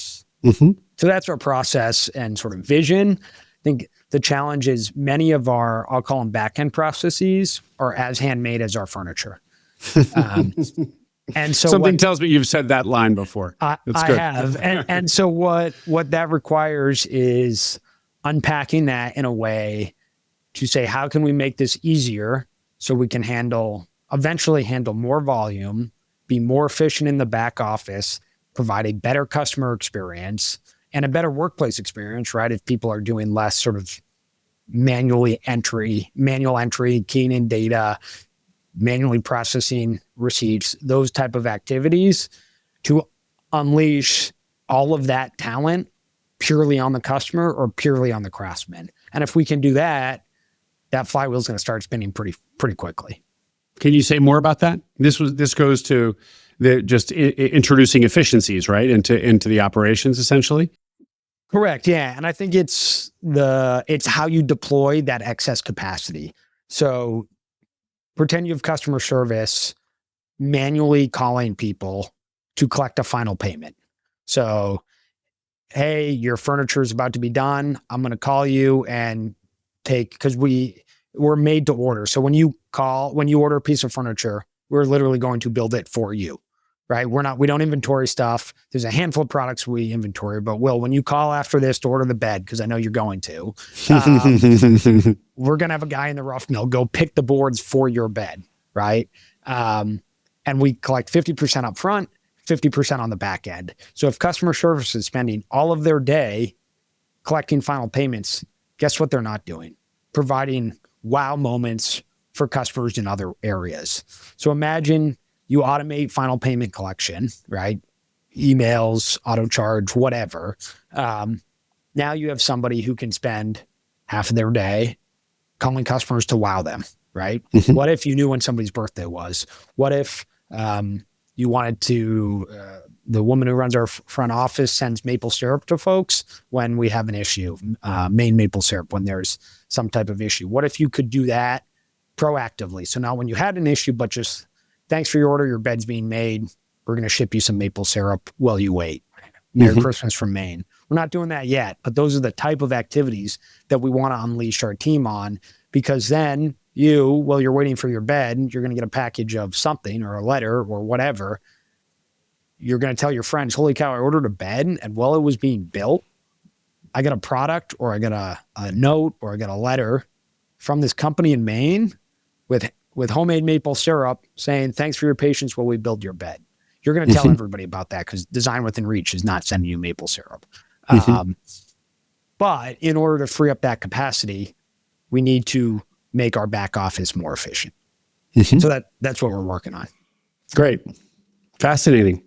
Mm-hmm. So that's our process and sort of vision. I think the challenge is many of our, I'll call them back-end processes, are as handmade as our furniture. And so something tells me you've said that line before. I have. And so what that requires is unpacking that in a way to say, how can we make this easier so we can eventually handle more volume, be more efficient in the back office, provide a better customer experience and a better workplace experience, right? If people are doing less sort of manual entry, keying in data, manually processing receipts, those type of activities, to unleash all of that talent purely on the customer or purely on the craftsman. And if we can do that, that flywheel is going to start spinning pretty quickly. Can you say more about that? This goes to introducing efficiencies, right, into the operations, essentially. Correct. Yeah, and I think it's how you deploy that excess capacity. So pretend you have customer service manually calling people to collect a final payment. So, hey, your furniture is about to be done. I'm going to call you and because we're made to order. So when you order a piece of furniture, we're literally going to build it for you, right? We don't inventory stuff. There's a handful of products we inventory, but when you call after this to order the bed, because I know you're going to, we're going to have a guy in the rough mill go pick the boards for your bed, right? And we collect 50% up front, 50% on the back end. So if customer service is spending all of their day collecting final payments, guess what they're not doing? Providing wow moments for customers in other areas. So imagine you automate final payment collection, right? Emails, auto charge, whatever. Now you have somebody who can spend half of their day calling customers to wow them, right? Mm-hmm. What if you knew when somebody's birthday was? What if you wanted to, the woman who runs our front office sends maple syrup to folks when we have an issue, Maine maple syrup when there's some type of issue. What if you could do that proactively? So now when you had an issue, but just thanks for your order, your bed's being made, we're going to ship you some maple syrup while you wait. Merry Christmas from Maine. We're not doing that yet, but those are the type of activities that we want to unleash our team on, because then while you're waiting for your bed, you're going to get a package of something or a letter or whatever. You're going to tell your friends, holy cow, I ordered a bed, and while it was being built, I got a product or I got a note or I got a letter from this company in Maine with homemade maple syrup saying, thanks for your patience while we build your bed. You're going to tell everybody about that, because Design Within Reach is not sending you maple syrup. But in order to free up that capacity, we need to make our back office more efficient. So that's what we're working on. Great. Fascinating.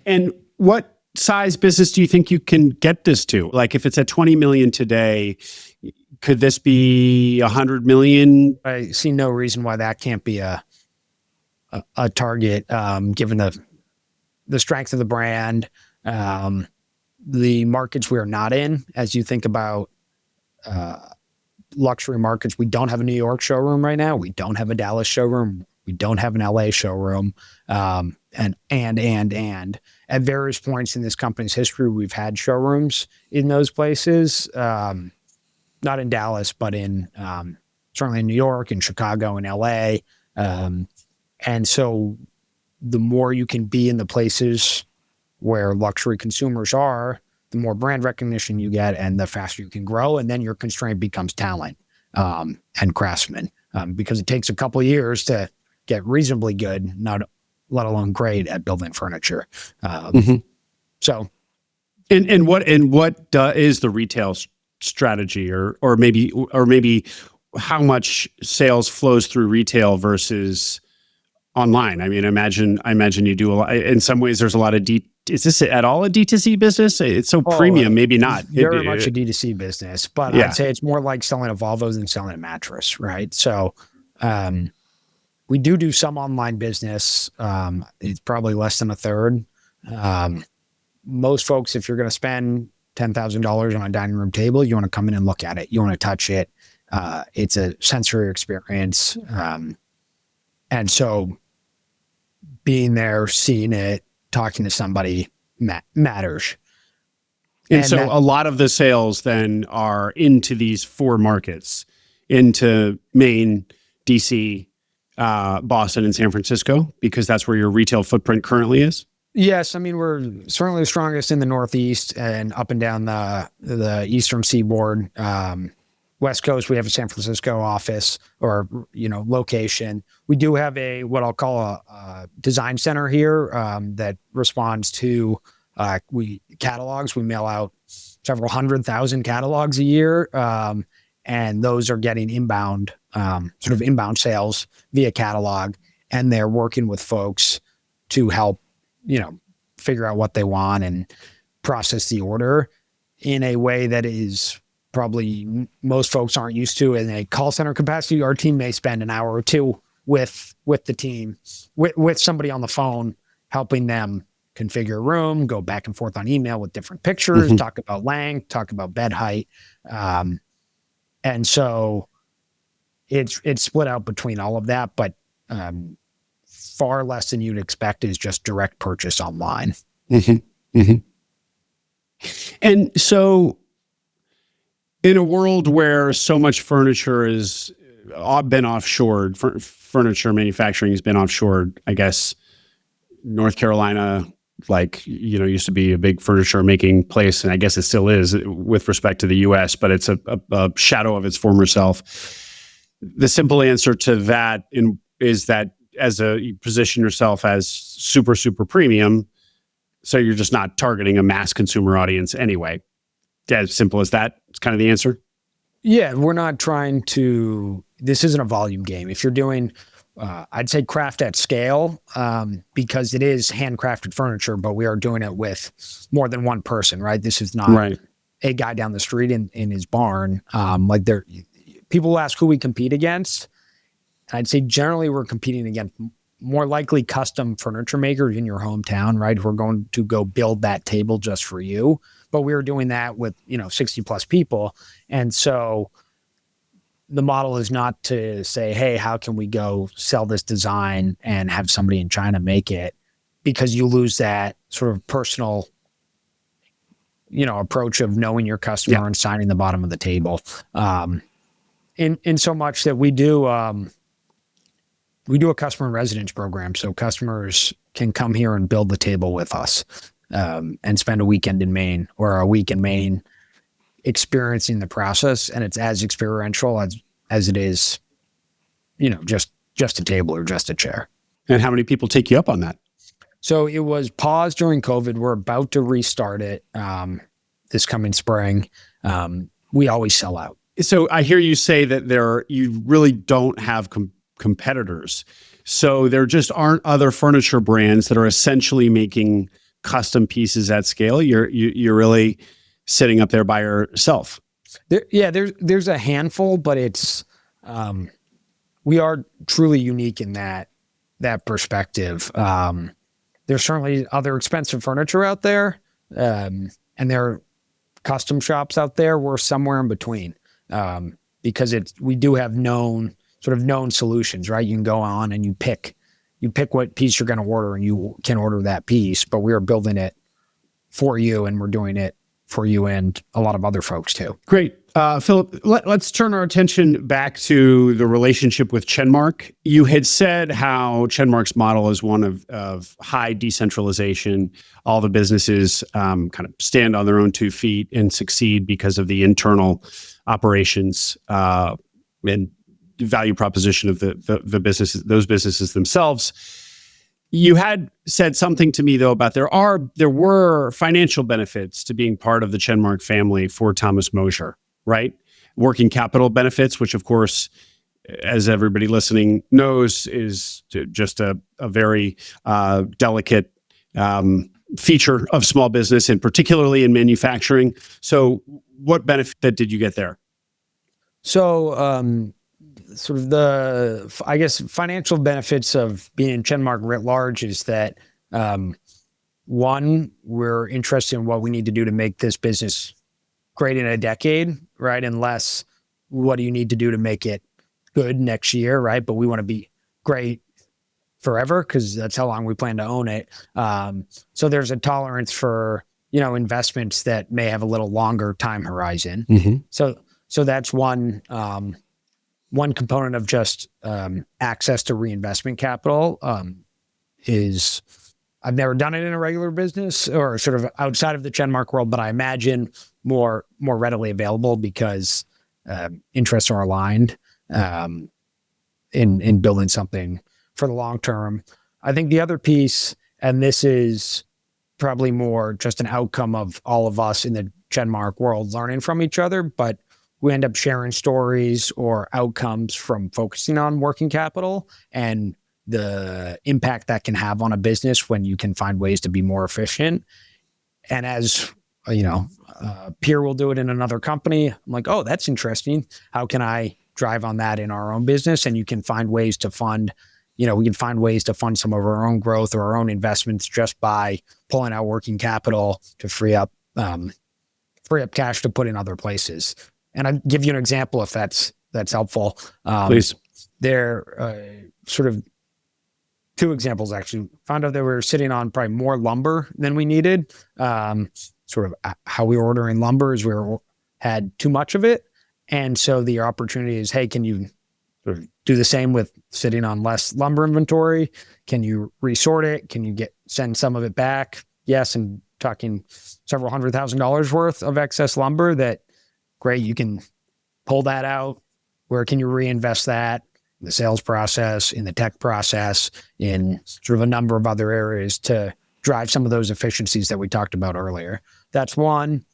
And what size business do you think you can get this to? Like, if it's at 20 million today, could this be 100 million? I see no reason why that can't be a target, given the strength of the brand, the markets we are not in. As you think about luxury markets, we don't have a New York showroom right now. We don't have a Dallas showroom. We don't have an LA showroom, and at various points in this company's history, we've had showrooms in those places, not in Dallas, but in certainly in New York and Chicago and LA. And so the more you can be in the places where luxury consumers are, the more brand recognition you get and the faster you can grow. And then your constraint becomes talent and craftsmen, because it takes a couple of years to get reasonably good, not let alone great at building furniture. So, and what is the retail strategy, or maybe how much sales flows through retail versus online? I mean, I imagine you do a lot. In some ways, there's a lot of is this at all a D2C business? It's so premium, maybe not. Very much a D2C business, but I'd say it's more like selling a Volvo than selling a mattress, right? So, we do some online business. It's probably less than a third. Most folks, if you're going to spend $10,000 on a dining room table, you want to come in and look at it. You want to touch it. It's a sensory experience. And so being there, seeing it, talking to somebody matters. And so a lot of the sales then are into these 4 markets, into Maine, DC, Boston, and San Francisco, because that's where your retail footprint currently is? Yes. I mean, we're certainly the strongest in the Northeast and up and down the Eastern Seaboard. West Coast, we have a San Francisco office or, location. We do have what I'll call a design center here that responds to catalogs. We mail out several 100,000 catalogs a year. And those are getting inbound sales via catalog. And they're working with folks to help, figure out what they want and process the order in a way that is probably most folks aren't used to. In a call center capacity, our team may spend an hour or two with the team, with somebody on the phone, helping them configure a room, go back and forth on email with different pictures, talk about length, talk about bed height. And so it's split out between all of that, but far less than you'd expect is just direct purchase online. And so in a world where so much furniture has been offshored, furniture manufacturing has been offshored, I guess North Carolina, used to be a big furniture making place, and I guess it still is with respect to the U.S., but it's a shadow of its former self. The simple answer to that is that you position yourself as super, super premium, so you're just not targeting a mass consumer audience anyway. As simple as that. It's kind of the answer. Yeah, we're not trying to. This isn't a volume game. If you're doing, I'd say craft at scale, because it is handcrafted furniture, but we are doing it with more than one person, right? This is not a guy down the street in his barn. People ask who we compete against. I'd say generally we're competing against more likely custom furniture makers in your hometown, right? Who are going to go build that table just for you. But we were doing that with, 60 plus people. And so the model is not to say, hey, how can we go sell this design and have somebody in China make it? Because you lose that sort of personal, approach of knowing your customer and signing the bottom of the table. In so much that we do a customer in residence program. So customers can come here and build the table with us. And spend a weekend in Maine or a week in Maine experiencing the process. And it's as experiential as it is, just a table or just a chair. And how many people take you up on that? So it was paused during COVID. We're about to restart it this coming spring. We always sell out. So I hear you say that you really don't have competitors. So there just aren't other furniture brands that are essentially making custom pieces at scale. You're really sitting up there by yourself. There's a handful, but it's we are truly unique in that perspective. There's certainly other expensive furniture out there, and there are custom shops out there. We're somewhere in between, because we do have known solutions, right? You can go on and you pick you pick what piece you're going to order and you can order that piece, but we are building it for you and we're doing it for you and a lot of other folks too. Great. Philip, let's turn our attention back to the relationship with Chenmark. You had said how Chenmark's model is one of high decentralization. All the businesses kind of stand on their own 2 feet and succeed because of the internal operations and value proposition of the businesses, those businesses themselves. You had said something to me though about there were financial benefits to being part of the Chenmark family for Thomas Moser, right? Working capital benefits, which of course, as everybody listening knows, is just a very delicate feature of small business, and particularly in manufacturing. So what benefit did you get there? So sort of the, I guess, financial benefits of being in Chenmark writ large is that, one, we're interested in what we need to do to make this business great in a decade, right? And less, what do you need to do to make it good next year, right? But we want to be great forever because that's how long we plan to own it. So there's a tolerance for, investments that may have a little longer time horizon. Mm-hmm. So that's one component of just access to reinvestment capital is, I've never done it in a regular business or sort of outside of the Chenmark world, but I imagine more readily available because interests are aligned in building something for the long term. I think the other piece, and this is probably more just an outcome of all of us in the Chenmark world learning from each other, but we end up sharing stories or outcomes from focusing on working capital and the impact that can have on a business when you can find ways to be more efficient. And as a peer will do it in another company, I'm like, oh, that's interesting. How can I drive on that in our own business? And you can find ways to fund, we can find ways to fund some of our own growth or our own investments just by pulling out working capital to free up cash to put in other places. And I'll give you an example if that's helpful. Please. There sort of 2 examples actually. Found out that we were sitting on probably more lumber than we needed. Sort of how we were ordering lumber is had too much of it. And so the opportunity is, hey, can you sort of do the same with sitting on less lumber inventory? Can you resort it? Can you send some of it back? Yes. And talking several $100,000 worth of excess lumber that, great, you can pull that out. Where can you reinvest that? In the sales process, in the tech process, in sort of a number of other areas to drive some of those efficiencies that we talked about earlier. That's one.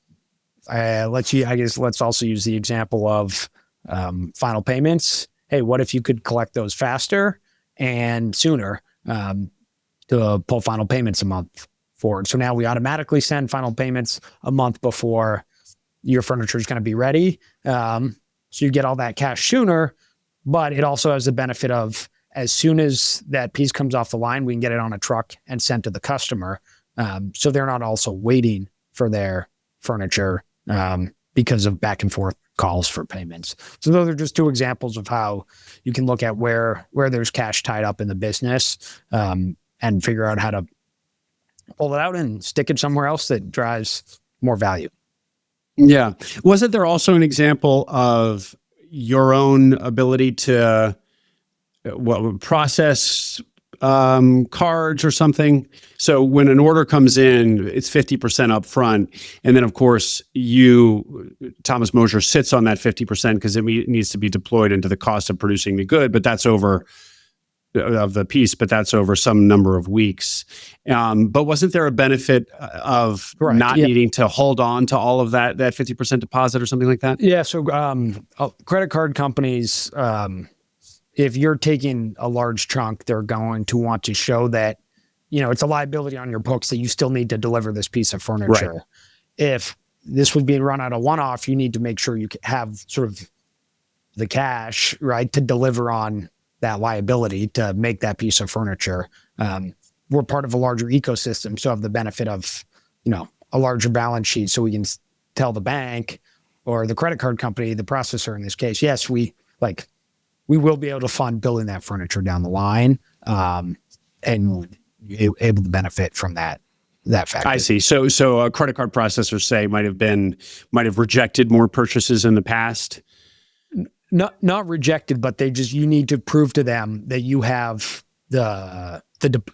Let's also use the example of final payments. Hey, what if you could collect those faster and sooner to pull final payments a month forward? So now we automatically send final payments a month before your furniture is going to be ready. So you get all that cash sooner, but it also has the benefit of as soon as that piece comes off the line, we can get it on a truck and sent to the customer. So they're not also waiting for their furniture because of back and forth calls for payments. So those are just 2 examples of how you can look at where there's cash tied up in the business and figure out how to pull it out and stick it somewhere else that drives more value. Yeah. Wasn't there also an example of your own ability to process cards or something? So when an order comes in, it's 50% up front. And then, of course, Thomas Moser sits on that 50% because it needs to be deployed into the cost of producing the good, but that's over some number of weeks. But wasn't there a benefit of needing to hold on to all of that 50% deposit or something like that? Yeah. So credit card companies, if you're taking a large chunk, they're going to want to show that, it's a liability on your books that you still need to deliver this piece of furniture. Right. If this was being run out of one-off, you need to make sure you have sort of the cash, right, to deliver on that liability to make that piece of furniture. We're part of a larger ecosystem, so have the benefit of, a larger balance sheet, so we can tell the bank or the credit card company, the processor in this case, yes, we will be able to fund building that furniture down the line. and you're able to benefit from that factor. I see. So credit card processors say might have rejected more purchases in the past. Not rejected, but you need to prove to them that you have that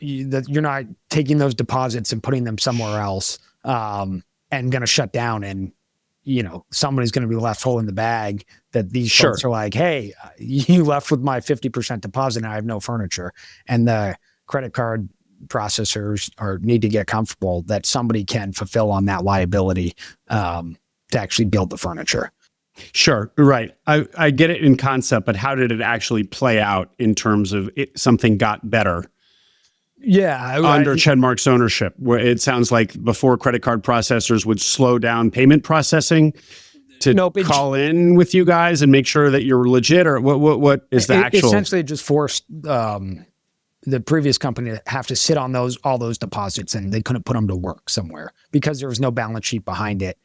you're not taking those deposits and putting them somewhere else, and going to shut down, and somebody's going to be left holding the bag. That these folks are like, hey, you left with my 50% deposit and I have no furniture. And the credit card processors need to get comfortable that somebody can fulfill on that liability to actually build the furniture. Sure. Right. I get it in concept, but how did it actually play out in terms of something got better? Yeah. Under Chenmark's ownership, where it sounds like before credit card processors would slow down payment processing to call in with you guys and make sure that you're legit, or what is the actual? Essentially, it just forced the previous company to have to sit on all those deposits, and they couldn't put them to work somewhere because there was no balance sheet behind it.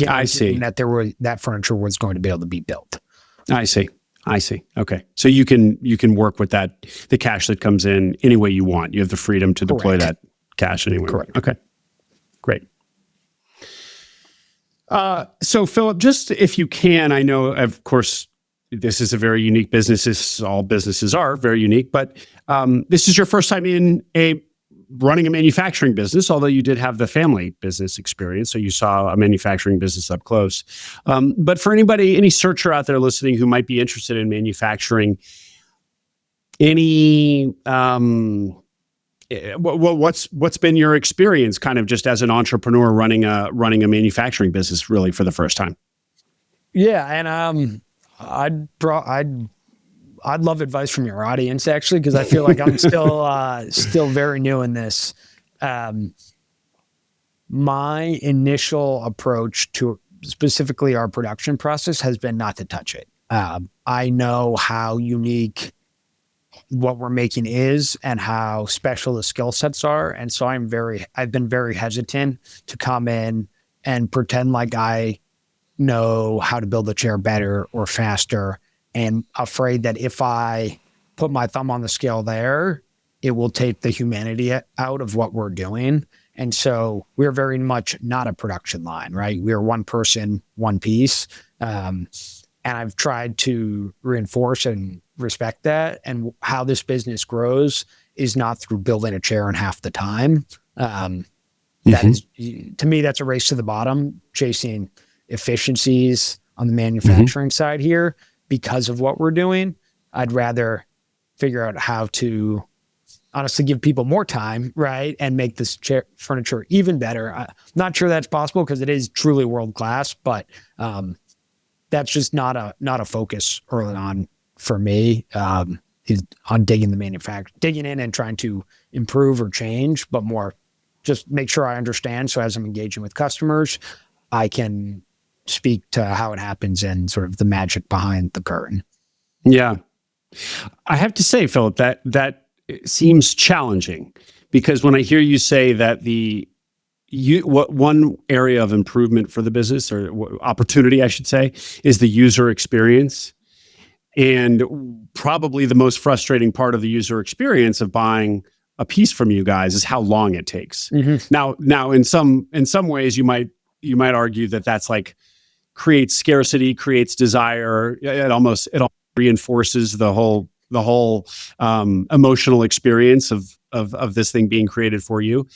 I see. That that furniture was going to be able to be built. I see. Okay. So you can work with the cash that comes in any way you want. You have the freedom to deploy that cash anyway. Correct. Okay. Great. So Philip, just if you can, I know, of course, this is a very unique business. All businesses are very unique, but this is your first time in running a manufacturing business, although you did have the family business experience, so you saw a manufacturing business up close. But for any searcher out there listening who might be interested in manufacturing, what's been your experience, kind of just as an entrepreneur running a manufacturing business, really for the first time? Yeah, and I'd love advice from your audience, actually, because I feel like I'm still very new in this. My initial approach to specifically our production process has been not to touch it. I know how unique what we're making is and how special the skill sets are, and so I've been very hesitant to come in and pretend like I know how to build a chair better or faster, and afraid that if I put my thumb on the scale there, it will take the humanity out of what we're doing. And so we're very much not a production line, right? We're one person, one piece. And I've tried to reinforce and respect that. And how this business grows is not through building a chair in half the time. That is, to me, that's a race to the bottom, chasing efficiencies on the manufacturing side here. Because of what we're doing, I'd rather figure out how to honestly give people more time, right, and make this furniture even better. I'm not sure that's possible because it is truly world class, but that's just not a focus early on for me. Is on digging in and trying to improve or change, but more just make sure I understand. So as I'm engaging with customers, I can speak to how it happens and sort of the magic behind the curtain. Yeah. I have to say, Philip, that seems challenging, because when I hear you say that what one area of improvement for the business, or opportunity, I should say, is the user experience. And probably the most frustrating part of the user experience of buying a piece from you guys is how long it takes. Now in some ways you might argue that that's like creates scarcity, creates desire. It almost reinforces the whole emotional experience of this thing being created for you.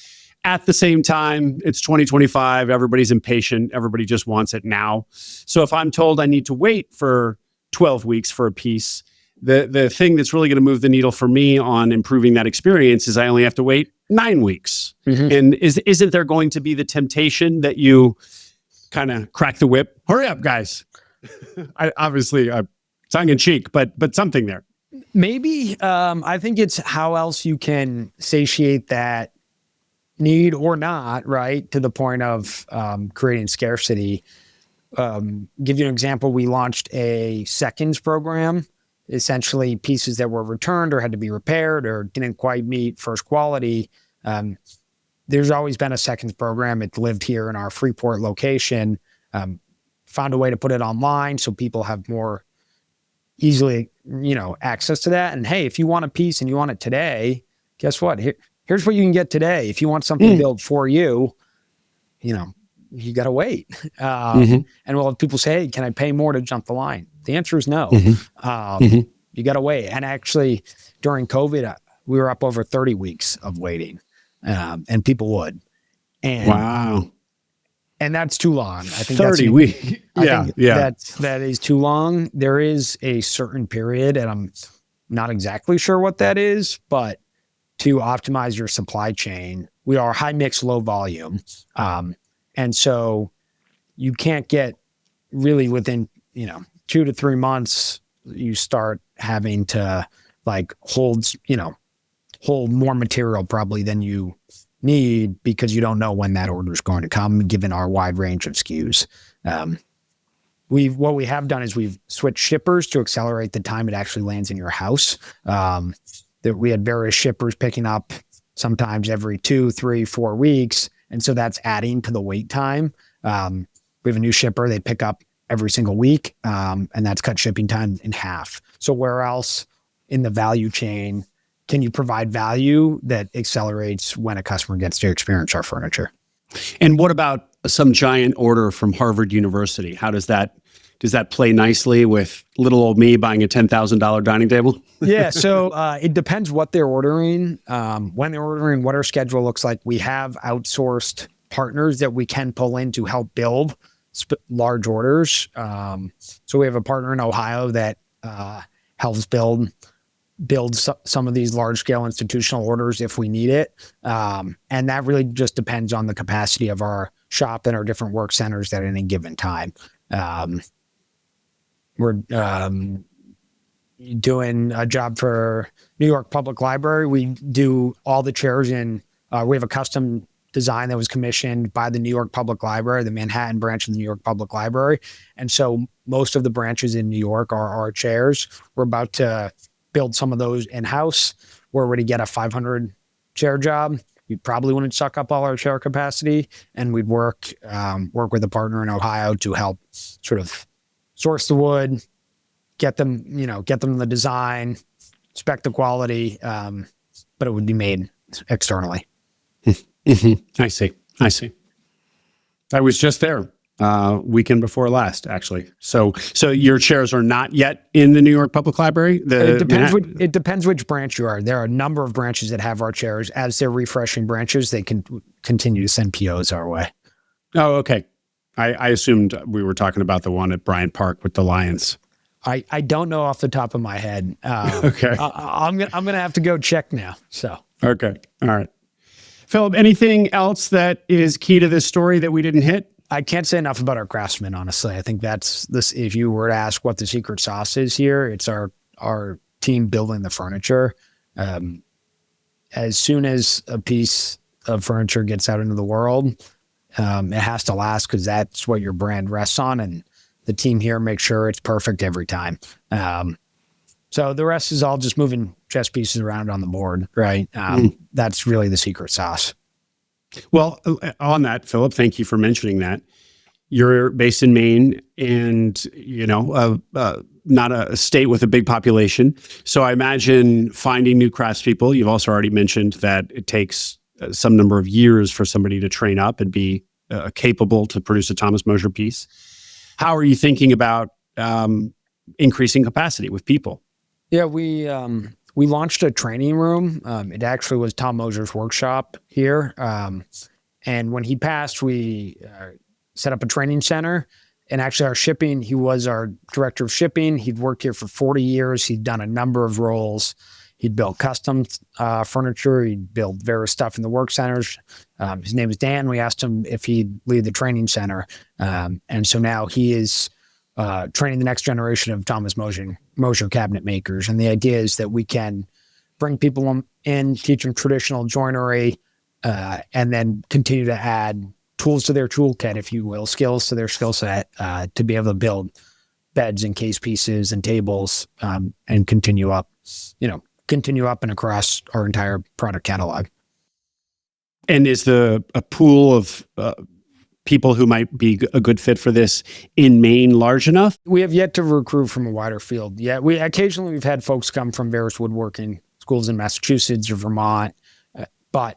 At the same time, it's 2025. Everybody's impatient. Everybody just wants it now. So if I'm told I need to wait for 12 weeks for a piece, the thing that's really going to move the needle for me on improving that experience is I only have to wait 9 weeks. And isn't there going to be the temptation that you kind of crack the whip? Hurry up, guys. Obviously, tongue in cheek, but something there. Maybe. I think it's how else you can satiate that need or not, right? To the point of creating scarcity. Give you an example. We launched a seconds program, essentially pieces that were returned or had to be repaired or didn't quite meet first quality. There's always been a seconds program. It lived here in our Freeport location. Found a way to put it online so people have more easily, access to that. And hey, if you want a piece and you want it today, guess what? Here's what you can get today. If you want something built for you, you got to wait. And well, if people say, hey, can I pay more to jump the line? The answer is no. You got to wait. And actually, during COVID, we were up over 30 weeks of waiting, and people would. And wow. And that's too long. I think 30 weeks. That is too long. There is a certain period, and I'm not exactly sure what that is, but to optimize your supply chain, we are high mix, low volume. And so you can't get really within, 2 to 3 months, you start having to hold more material probably than you need, because you don't know when that order is going to come, given our wide range of SKUs. What we have done is we've switched shippers to accelerate the time it actually lands in your house. That we had various shippers picking up sometimes every 2, 3, 4 weeks. And so that's adding to the wait time. We have a new shipper, they pick up every single week, and that's cut shipping time in half. So where else in the value chain can you provide value that accelerates when a customer gets to experience our furniture? And what about some giant order from Harvard University? How does that play nicely with little old me buying a $10,000 dining table? Yeah, so it depends what they're ordering, when they're ordering, what our schedule looks like. We have outsourced partners that we can pull in to help build large orders. So we have a partner in Ohio that helps build some of these large scale institutional orders if we need it. And that really just depends on the capacity of our shop and our different work centers at any given time. We're doing a job for New York Public Library. We do all the chairs we have a custom design that was commissioned by the New York Public Library, the Manhattan branch of the New York Public Library. And so most of the branches in New York are our chairs. We're about to build some of those in-house. We're ready to get a 500 chair job. We probably wouldn't suck up all our chair capacity, and we'd work with a partner in Ohio to help sort of source the wood, get them the design, spec the quality, but it would be made externally. I see. I was just there weekend before last, actually. So your chairs are not yet in the New York Public Library? It depends which branch you are. There are a number of branches that have our chairs. As they're refreshing branches, they can continue to send POs our way. Oh, okay. I assumed we were talking about the one at Bryant Park with the Lions. I don't know off the top of my head. Okay. I'm gonna have to go check now. So okay. All right. Philip, anything else that is key to this story that we didn't hit? I can't say enough about our craftsmen, honestly. I think that's this. If you were to ask what the secret sauce is here, it's our team building the furniture. As soon as a piece of furniture gets out into the world, it has to last, because that's what your brand rests on, and the team here makes sure it's perfect every time. So the rest is all just moving chess pieces around on the board, right? That's really the secret sauce. Well, on that, Philip, thank you for mentioning that. You're based in Maine, and not a state with a big population. So I imagine finding new craftspeople. You've also already mentioned that it takes some number of years for somebody to train up and be capable to produce a Thomas Moser piece. How are you thinking about increasing capacity with people? Yeah, we launched a training room. It actually was Tom Moser's workshop here. And when he passed, we set up a training center. And actually our shipping, he was our director of shipping. He'd worked here for 40 years. He'd done a number of roles. He'd built custom furniture. He'd built various stuff in the work centers. His name is Dan. We asked him if he'd lead the training center. And so now he is training the next generation of Thomas Moser cabinet makers. And the idea is that we can bring people in, teach them traditional joinery, and then continue to add tools to their toolkit, if you will, skills to their skill set, to be able to build beds and case pieces and tables, and continue up and across our entire product catalog. And is a pool of people who might be a good fit for this in Maine large enough? We have yet to recruit from a wider field yet. We've had folks come from various woodworking schools in Massachusetts or Vermont. But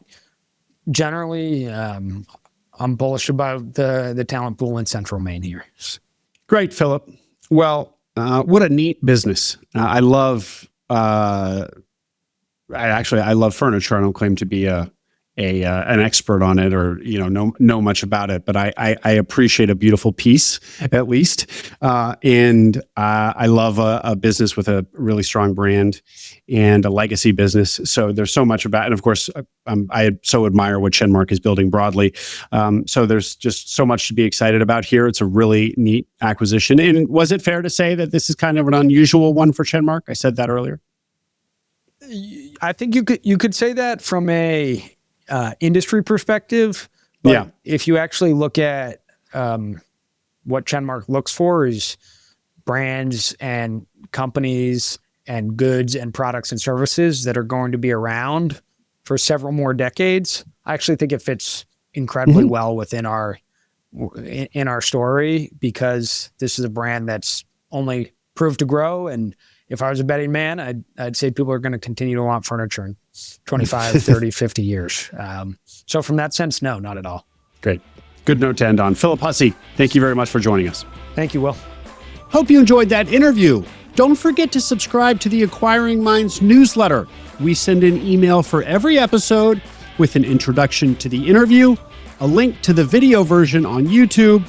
generally, I'm bullish about the talent pool in Central Maine here. Great, Philip. Well, what a neat business. I love furniture. I don't claim to be an expert on it or know much about it, but I appreciate a beautiful piece at least, and I love a business with a really strong brand and a legacy business. So there's so much about, and of course, I so admire what Chenmark is building broadly. So there's just so much to be excited about here. It's a really neat acquisition. And was it fair to say that this is kind of an unusual one for Chenmark? I said that earlier. I think you could say that from a industry perspective, but if you actually look at what Chenmark looks for is brands and companies and goods and products and services that are going to be around for several more decades. I actually think it fits incredibly well within our story, because this is a brand that's only proved to grow. And if I was a betting man, I'd say people are going to continue to want furniture in 25, 30, 50 years. So from that sense, no, not at all. Great. Good note to end on. Philip Hussey, thank you very much for joining us. Thank you, Will. Hope you enjoyed that interview. Don't forget to subscribe to the Acquiring Minds newsletter. We send an email for every episode with an introduction to the interview, a link to the video version on YouTube,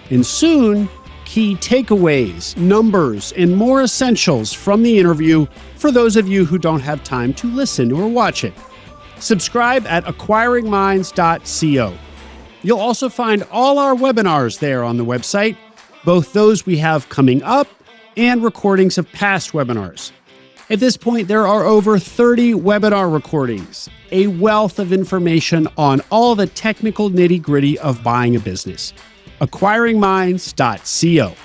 and soon, key takeaways, numbers, and more essentials from the interview for those of you who don't have time to listen or watch it. Subscribe at acquiringminds.co. You'll also find all our webinars there on the website, both those we have coming up and recordings of past webinars. At this point, there are over 30 webinar recordings, a wealth of information on all the technical nitty-gritty of buying a business. acquiringminds.co.